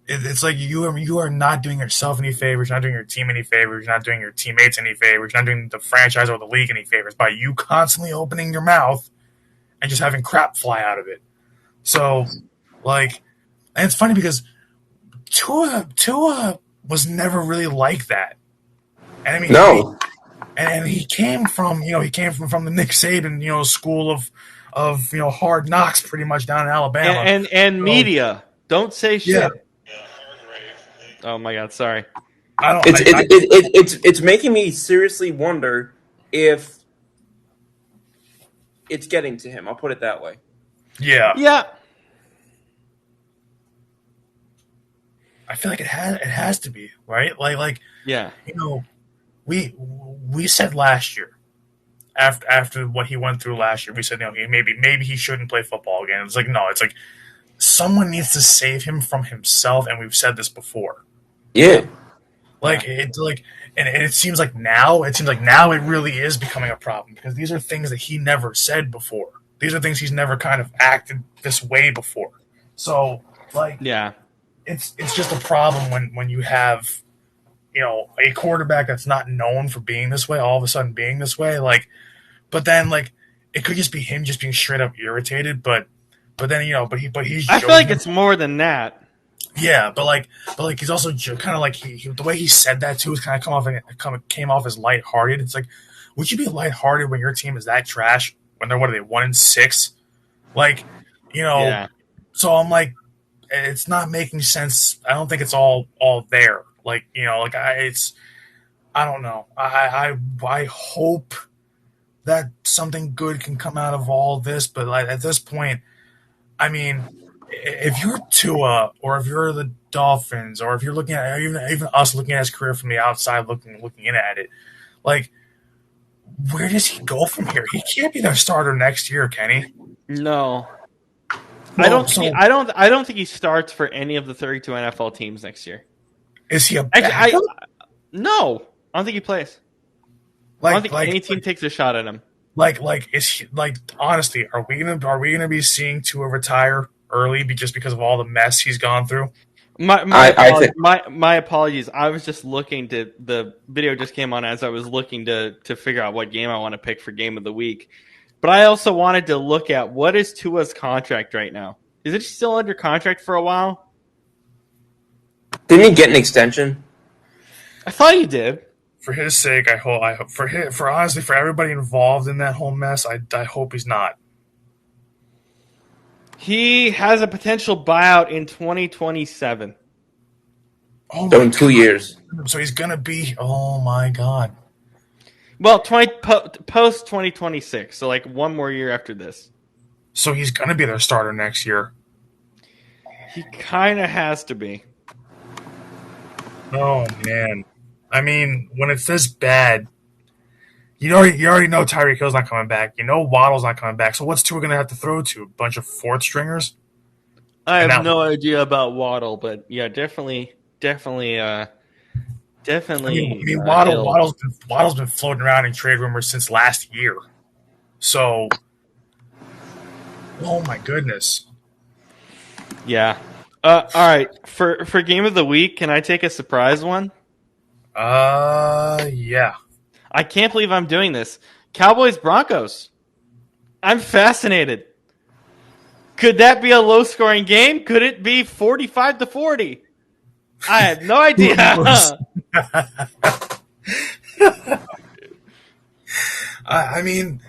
it's like you are not doing yourself any favors, you're not doing your team any favors, you're not doing your teammates any favors, you're not doing the franchise or the league any favors by you constantly opening your mouth and just having crap fly out of it. So, like, and it's funny because Tua was never really like that. And I mean, no. And he came from the Nick Saban, school of hard knocks pretty much down in Alabama. And media. Don't say shit. Yeah. Oh my God, sorry. It's making me seriously wonder if it's getting to him. I'll put it that way. Yeah. Yeah. I feel like it has to be, right? Like yeah. We said last year, after what he went through last year, we said maybe he shouldn't play football again. It's like, no, it's like someone needs to save him from himself, and we've said this before. Yeah. And it seems like now it really is becoming a problem, because these are things that he never said before. These are things he's never kind of acted this way before. So, like, yeah, it's just a problem when you have, a quarterback that's not known for being this way, all of a sudden being this way. Like, but then, like, it could just be him just being straight up irritated. But then, he's. I feel like it's more than that. Yeah, but he's also kind of like the way he said that too is kind of came off as lighthearted. It's like, would you be lighthearted when your team is that trash? When they're 1-6? Like, Yeah. So I'm like, it's not making sense. I don't think it's all there. Like, I don't know. I hope that something good can come out of all this, but like at this point, I mean, if you're Tua, or if you're the Dolphins, or if you're looking at even us looking at his career from the outside, looking in at it, like, where does he go from here? He can't be their starter next year, can he? No. I Well, don't so think I don't think he starts for any of the 32 NFL teams next year. is he a Actually, backup? no, I don't think he plays. I don't Like, think like, any team takes a shot at him. is he, like, honestly, are we gonna be seeing Tua retire early just because of all the mess he's gone through? I think My apologies. I was just looking to the video just came on as I was looking to figure out what game I want to pick for game of the week. But I also wanted to look at what is Tua's contract right now. Is it still under contract for a while? didn't he get an extension? I thought he did. For his sake, I hope for honestly for everybody involved in that whole mess, I hope he's not. He has a potential buyout in 2027. Oh So my in 2 years. god! So he's gonna be. Oh my god! Well, post 2026, so like one more year after this. So he's gonna be their starter next year. He kind of has to be. Oh man! I mean, when it's this bad, you already know Tyreek Hill's not coming back. You know Waddle's not coming back. So what's Tua gonna have to throw to? A bunch of fourth stringers? I And have that, no idea about Waddle, but yeah, definitely, I mean, Hill. Waddle's been floating around in trade rumors since last year. So, oh my goodness. Yeah. All right. For game of the week, can I take a surprise one? Yeah. I can't believe I'm doing this. Cowboys Broncos. I'm fascinated. Could that be a low scoring game? Could it be 45-40? I have no idea. I mean,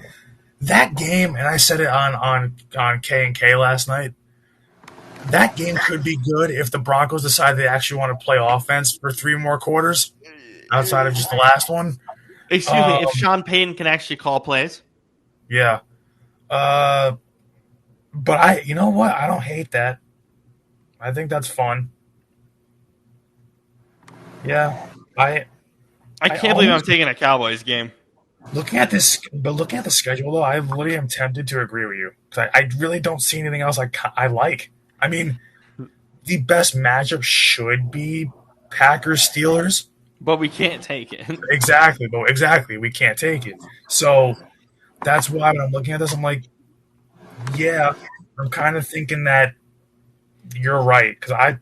that game, and I said it on K and K last night. That game could be good if the Broncos decide they actually want to play offense for 3 more quarters outside of just the last one. Excuse me, if Sean Payton can actually call plays. Yeah. But you know what? I don't hate that. I think that's fun. Yeah. I can't believe I'm taking a Cowboys game. Looking at the schedule though, I literally am tempted to agree with you because I really don't see anything else I like. I mean, the best matchup should be Packers Steelers. But we can't take it. Exactly, we can't take it. So that's why when I'm looking at this, I'm like, yeah, I'm kind of thinking that you're right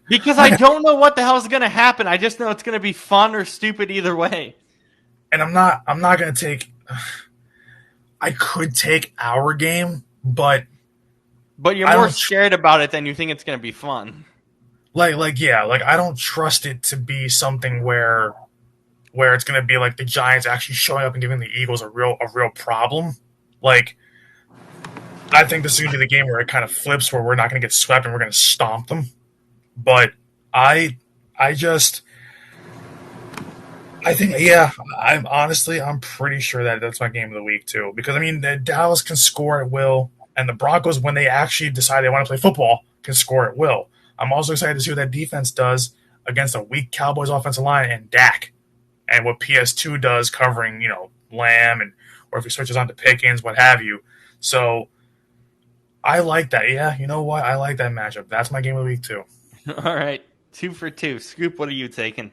Because I don't know what the hell is going to happen. I just know it's going to be fun or stupid either way. and I'm not going to take. I could take our game, but you're more scared about it than you think it's going to be fun. Yeah, I don't trust it to be something where it's going to be like the Giants actually showing up and giving the Eagles a real problem. Like, I think this is going to be the game where it kind of flips, where we're not going to get swept and we're going to stomp them. But I think, yeah, I'm pretty sure that that's my game of the week too. Because I mean, Dallas can score at will, and the Broncos, when they actually decide they want to play football, can score at will. I'm also excited to see what that defense does against a weak Cowboys offensive line and Dak, and what PS2 does covering, Lamb, or if he switches on to Pickens, what have you. So I like that. Yeah, you know what? I like that matchup. That's my game of the week too. All right, 2 for 2. Scoop, what are you taking?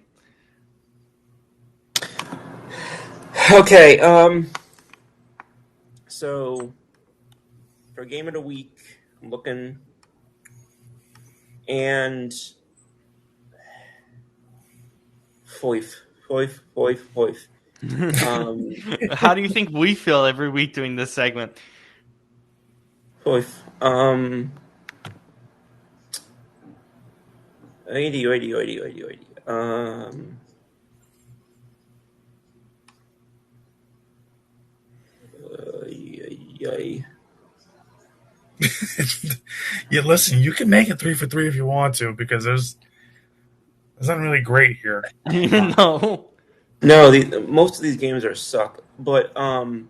Okay, so for game of the week, I'm looking, and Foyf. How do you think we feel every week doing this segment? Foyf. Righty. Yeah, listen, you can make it 3 for 3 if you want to, because there's nothing really great here. No. No, most of these games are suck, but I'm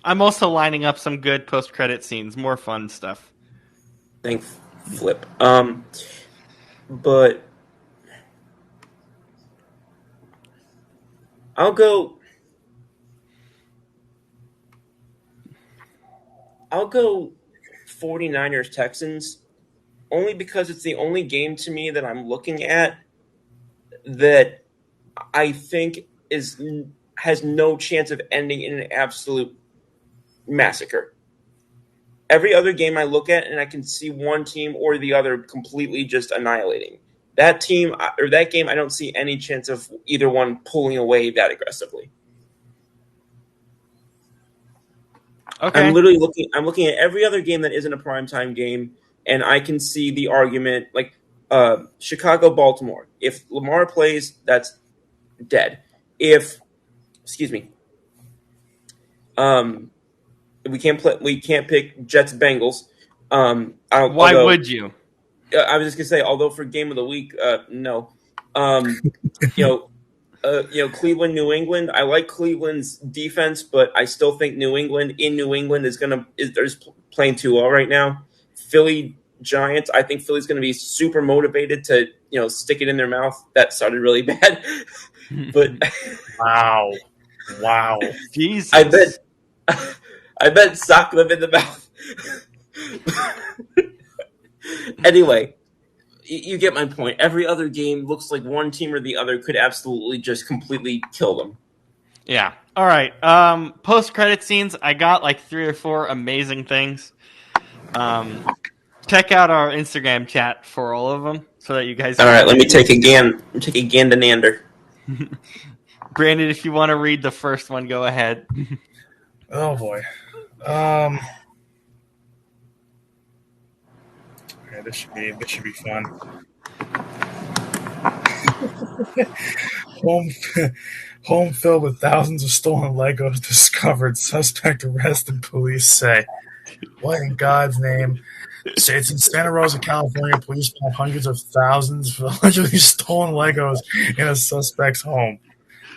also lining up some good post-credit scenes, more fun stuff. thank flip. But I'll go. I'll go 49ers Texans only because it's the only game to me that I'm looking at that I think has no chance of ending in an absolute massacre. Every other game I look at, and I can see one team or the other completely just annihilating. That team or that game, I don't see any chance of either one pulling away that aggressively. Okay. I'm literally looking. I'm looking at every other game that isn't a primetime game, and I can see the argument like Chicago, Baltimore. If Lamar plays, that's dead. If excuse me, um, we can't play. We can't pick Jets Bengals. Why Although would you? I was just gonna say, although for game of the week, no. You know, Cleveland, New England. I like Cleveland's defense, but I still think New England is playing too well right now. Philly Giants. I think Philly's going to be super motivated to stick it in their mouth. That sounded really bad, but Wow. Jesus. I bet I bet sock them in the mouth. Anyway, you get my point. Every other game looks like one team or the other could absolutely just completely kill them. Yeah. All right. Post-credit scenes, I got like 3 or 4 amazing things. Check out our Instagram chat for all of them so that you guys All can right, let me take a Gandanander. Brandon, if you want to read the first one, go ahead. Oh boy. Yeah, this should be fun. Home filled with thousands of stolen Legos discovered. Suspect arrested, police say. What in God's name? So it's in Santa Rosa, California. Police found hundreds of thousands of allegedly stolen Legos in a suspect's home.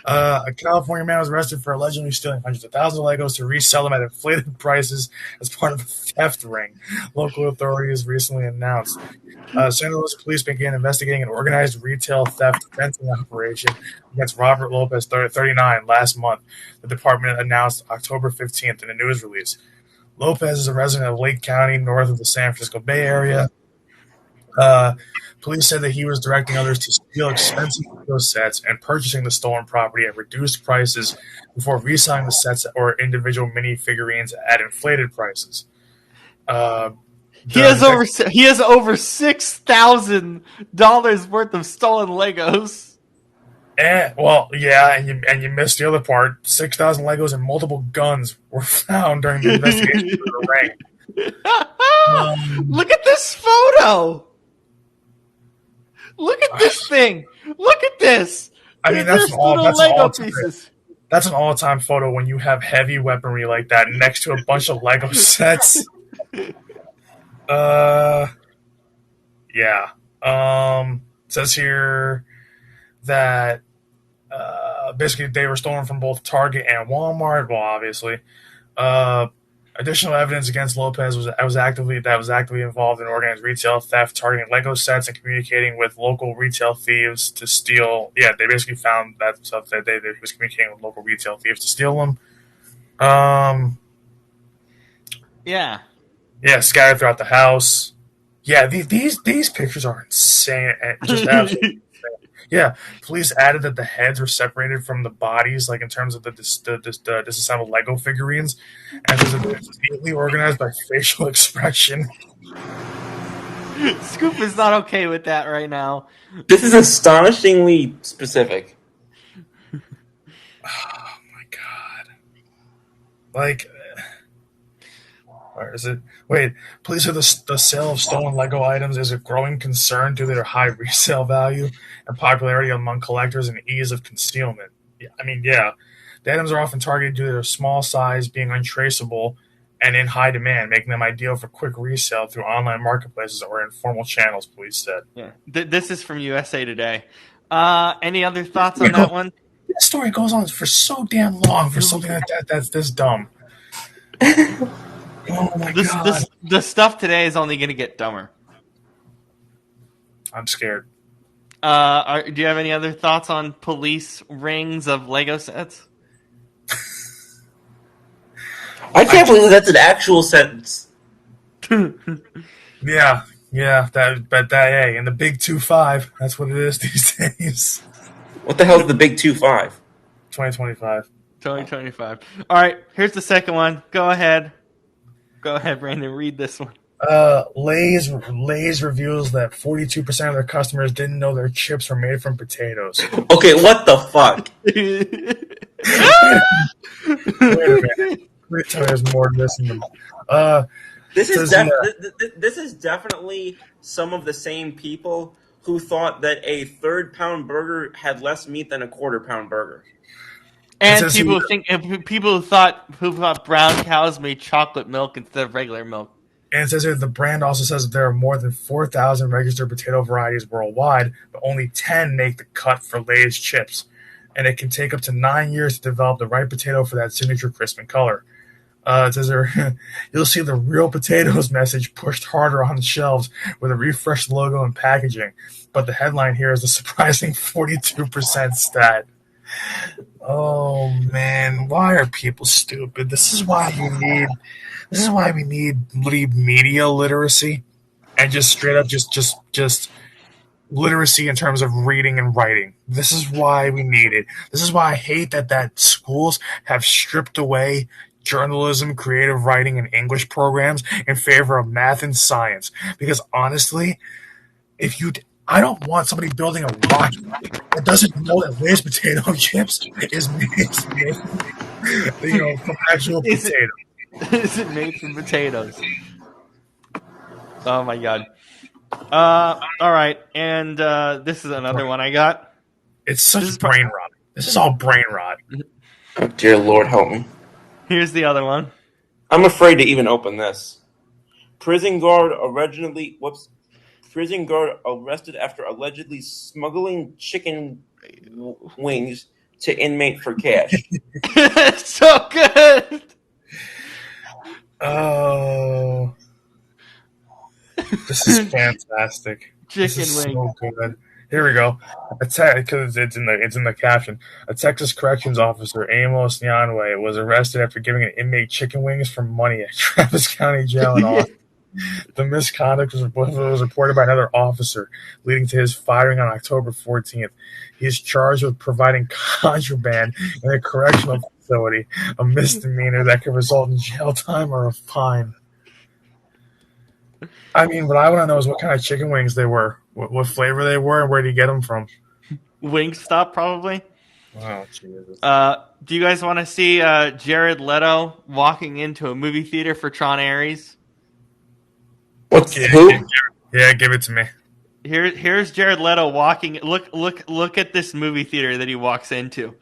A California man was arrested for allegedly stealing hundreds of thousands of Legos to resell them at inflated prices as part of a theft ring, local authorities recently announced. Santa Rosa police began investigating an organized retail theft fencing operation against Robert Lopez, 39, last month, the department announced October 15th in a news release. Lopez is a resident of Lake County, north of the San Francisco Bay Area. Police said that he was directing others to steal expensive Lego sets and purchasing the stolen property at reduced prices before reselling the sets or individual mini figurines at inflated prices. He has over $6,000 worth of stolen Legos. And you missed the other part. 6,000 Legos and multiple guns were found during the investigation of the ring. Look at this photo. Look at this thing. Look at this. I mean, There's little Lego pieces. That's an all-time photo when you have heavy weaponry like that next to a bunch of Lego sets. Yeah. Says here that basically they were stolen from both Target and Walmart. Well, obviously. Additional evidence against Lopez was actively involved in organized retail theft, targeting Lego sets and communicating with local retail thieves to steal. Yeah, they basically found that stuff that he was communicating with local retail thieves to steal them. Yeah, scattered throughout the house. Yeah, these pictures are insane and just absolutely. Yeah, police added that the heads were separated from the bodies, like in terms of the disassembled Lego figurines, and it was neatly organized by facial expression. Scoop is not okay with that right now. This is astonishingly specific. Oh my god! Like, where is it? Wait, police said the sale of stolen Lego items is a growing concern due to their high resale value and popularity among collectors and ease of concealment. Yeah, I mean, yeah. The items are often targeted due to their small size, being untraceable, and in high demand, making them ideal for quick resale through online marketplaces or informal channels, police said. Yeah, this is from USA Today. Any other thoughts on that one? This story goes on for so damn long for something like that's this dumb. Oh my god. The stuff today is only going to get dumber. I'm scared. Do you have any other thoughts on police rings of Lego sets? I can't believe that's an actual sentence. Yeah, hey, and the big 2-5. That's what it is these days. What the hell's the big 2-5? 2025. 2025. All right, here's the second one. Go ahead, Brandon. Read this one. Lay's reveals that 42% of their customers didn't know their chips were made from potatoes. Okay, what the fuck? Wait a minute. Please tell me there's more to this than This is says, yeah. this is definitely some of the same people who thought that a third-pound burger had less meat than a quarter-pound burger. And people who thought brown cows made chocolate milk instead of regular milk. And it says here the brand also says that there are more than 4,000 registered potato varieties worldwide, but only 10 make the cut for Lay's chips. And it can take up to 9 years to develop the right potato for that signature crisp and color. It says there, you'll see the real potatoes message pushed harder on the shelves with a refreshed logo and packaging. But the headline here is a surprising 42% stat. Oh man, why are people stupid? This is why we need media literacy and just straight up just literacy in terms of reading and writing. This is why we need it. This is why I hate that schools have stripped away journalism, creative writing, and English programs in favor of math and science. Because honestly, I don't want somebody building a rocket that doesn't know that Lay's potato chips is made from actual potato. Is it made from potatoes? Oh my god. All right, and this is another one I got. It's such brain rot. This is all brain rot. Oh, dear Lord, help me. Here's the other one. I'm afraid to even open this. Prison guard arrested after allegedly smuggling chicken wings to inmate for cash. It's so good. Oh, this is fantastic. Chicken this is wing. So good. Here we go. Because it's in the caption. A Texas corrections officer, Amos Nyanwe, was arrested after giving an inmate chicken wings for money at Travis County Jail in Austin. The misconduct was reported by another officer, leading to his firing on October 14th. He is charged with providing contraband in a correctional facility, a misdemeanor that could result in jail time or a fine. I mean, what I want to know is what kind of chicken wings they were, what flavor they were, and where did you get them from? Wingstop, probably. Oh, Jesus. Do you guys want to see Jared Leto walking into a movie theater for Tron Ares? Who? Yeah, give it to me. Here's Jared Leto walking. Look at this movie theater that he walks into.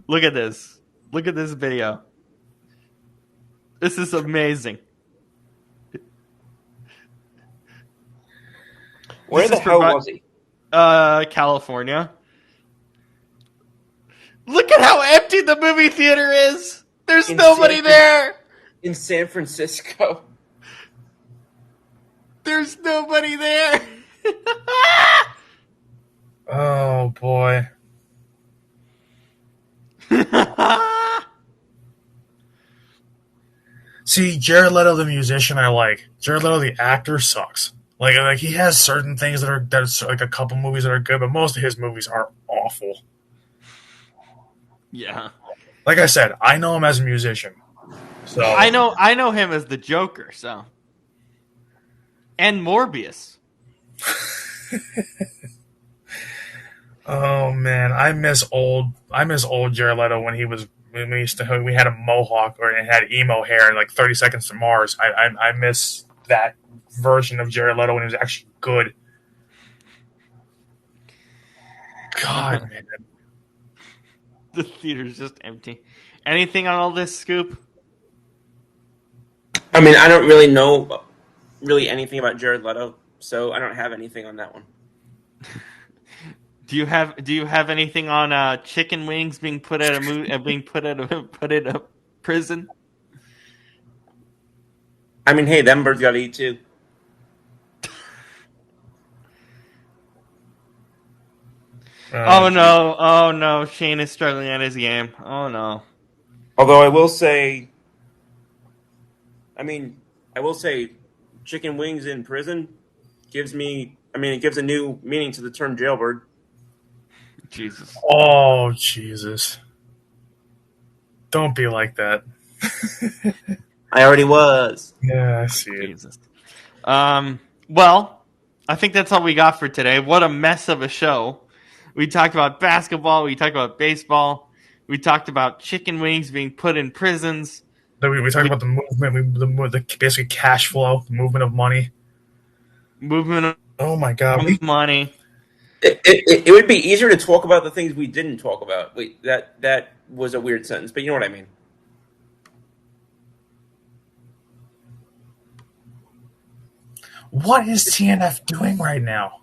Look at this. Look at this video. This is amazing. Where the hell was he? California. Look at how empty the movie theater is. There's nobody there. In San Francisco. There's nobody there. Oh, boy. See, Jared Leto, the musician, I like. Jared Leto, the actor, sucks. Like he has certain things that's like a couple movies that are good, but most of his movies are awful. Yeah. Like I said, I know him as a musician. So I know him as the Joker, so. And Morbius. Oh man, I miss old Jared Leto when we had a mohawk and had emo hair and like 30 Seconds to Mars. I miss that version of Jared Leto when he was actually good. God, man. The theater's just empty. Anything on all this, Scoop? I mean, I don't really know anything about Jared Leto, so I don't have anything on that one. Do you have anything on chicken wings being put at a prison? I mean, hey, them birds gotta eat too. Oh no, Shane is struggling at his game. Oh no. Although I will say, I mean, I will say, chicken wings in prison gives me. I mean, it gives a new meaning to the term jailbird. Jesus. Oh, Jesus. Don't be like that. I already was. Yeah, I see it. Jesus. Well, I think that's all we got for today. What a mess of a show. We talked about basketball. We talked about baseball. We talked about chicken wings being put in prisons. Then we talked We about the movement, the basically cash flow, the movement of money. movement Oh my God. of money. It would be easier to talk about the things we didn't talk about. Wait, that was a weird sentence, but you know what I mean. What is TNF doing right now?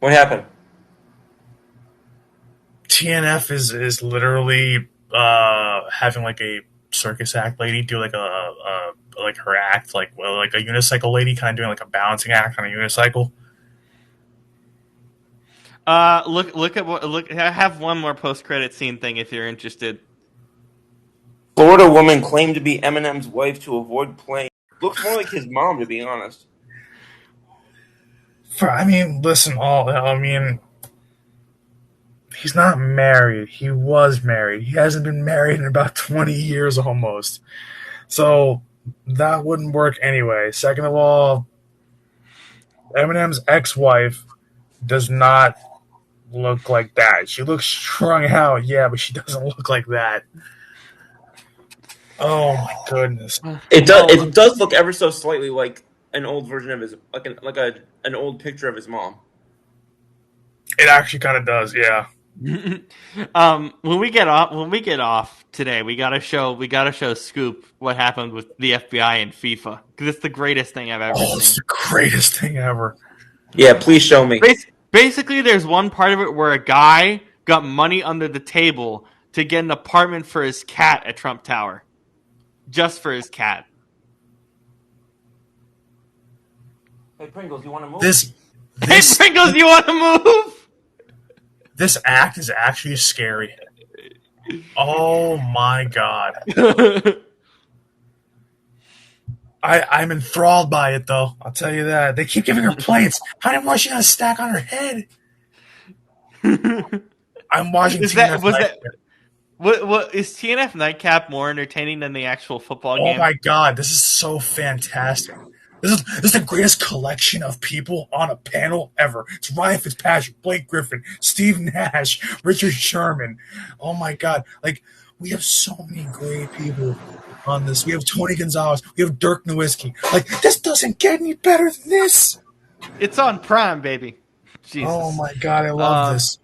What happened? TNF is literally having like a circus act lady do like a like her act like a unicycle lady kind of doing like a balancing act on a unicycle. Look at what look. I have one more post credit scene thing if you're interested. Florida woman claimed to be Eminem's wife to avoid playing. Looks more like his mom, to be honest. I mean, listen, I mean, he's not married. He was married. He hasn't been married in about 20 years almost. So that wouldn't work anyway. Second of all, Eminem's ex-wife does not look like that. She looks strung out, yeah, but she doesn't look like that. Oh my goodness. It does. Well, It does look ever so slightly like an old version of his, an old picture of his mom. It actually kind of does, yeah. when we get off today, we gotta show Scoop what happened with the FBI and FIFA because it's the greatest thing I've ever Oh, it's seen. the greatest thing ever. Yeah, please show me. Basically, there's one part of it where a guy got money under the table to get an apartment for his cat at Trump Tower, just for his cat. Hey Pringles, you want to move? Hey Pringles, you want to move? This act is actually scary. Oh my God. I'm enthralled by it, though. I'll tell you that. They keep giving her plates. How many more is she gonna stack on her head? I'm watching TNF. What is TNF Nightcap more entertaining than the actual football Oh game? my God, this is so fantastic. This is the greatest collection of people on a panel ever. It's Ryan Fitzpatrick, Blake Griffin, Steve Nash, Richard Sherman. Oh my God. Like, we have so many great people on this. We have Tony Gonzalez. We have Dirk Nowitzki. Like, this doesn't get any better than this. It's on Prime, baby. Jesus. Oh my God, I love this.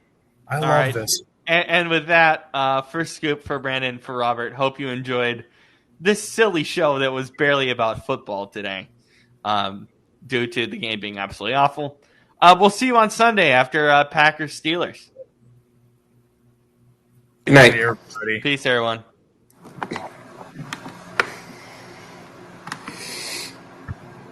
I love right. this. And with that, for Scoop, for Brandon, for Robert, hope you enjoyed this silly show that was barely about football today, due to the game being absolutely awful. We'll see you on Sunday after Packers Steelers. Good night. Everybody. Peace, everyone.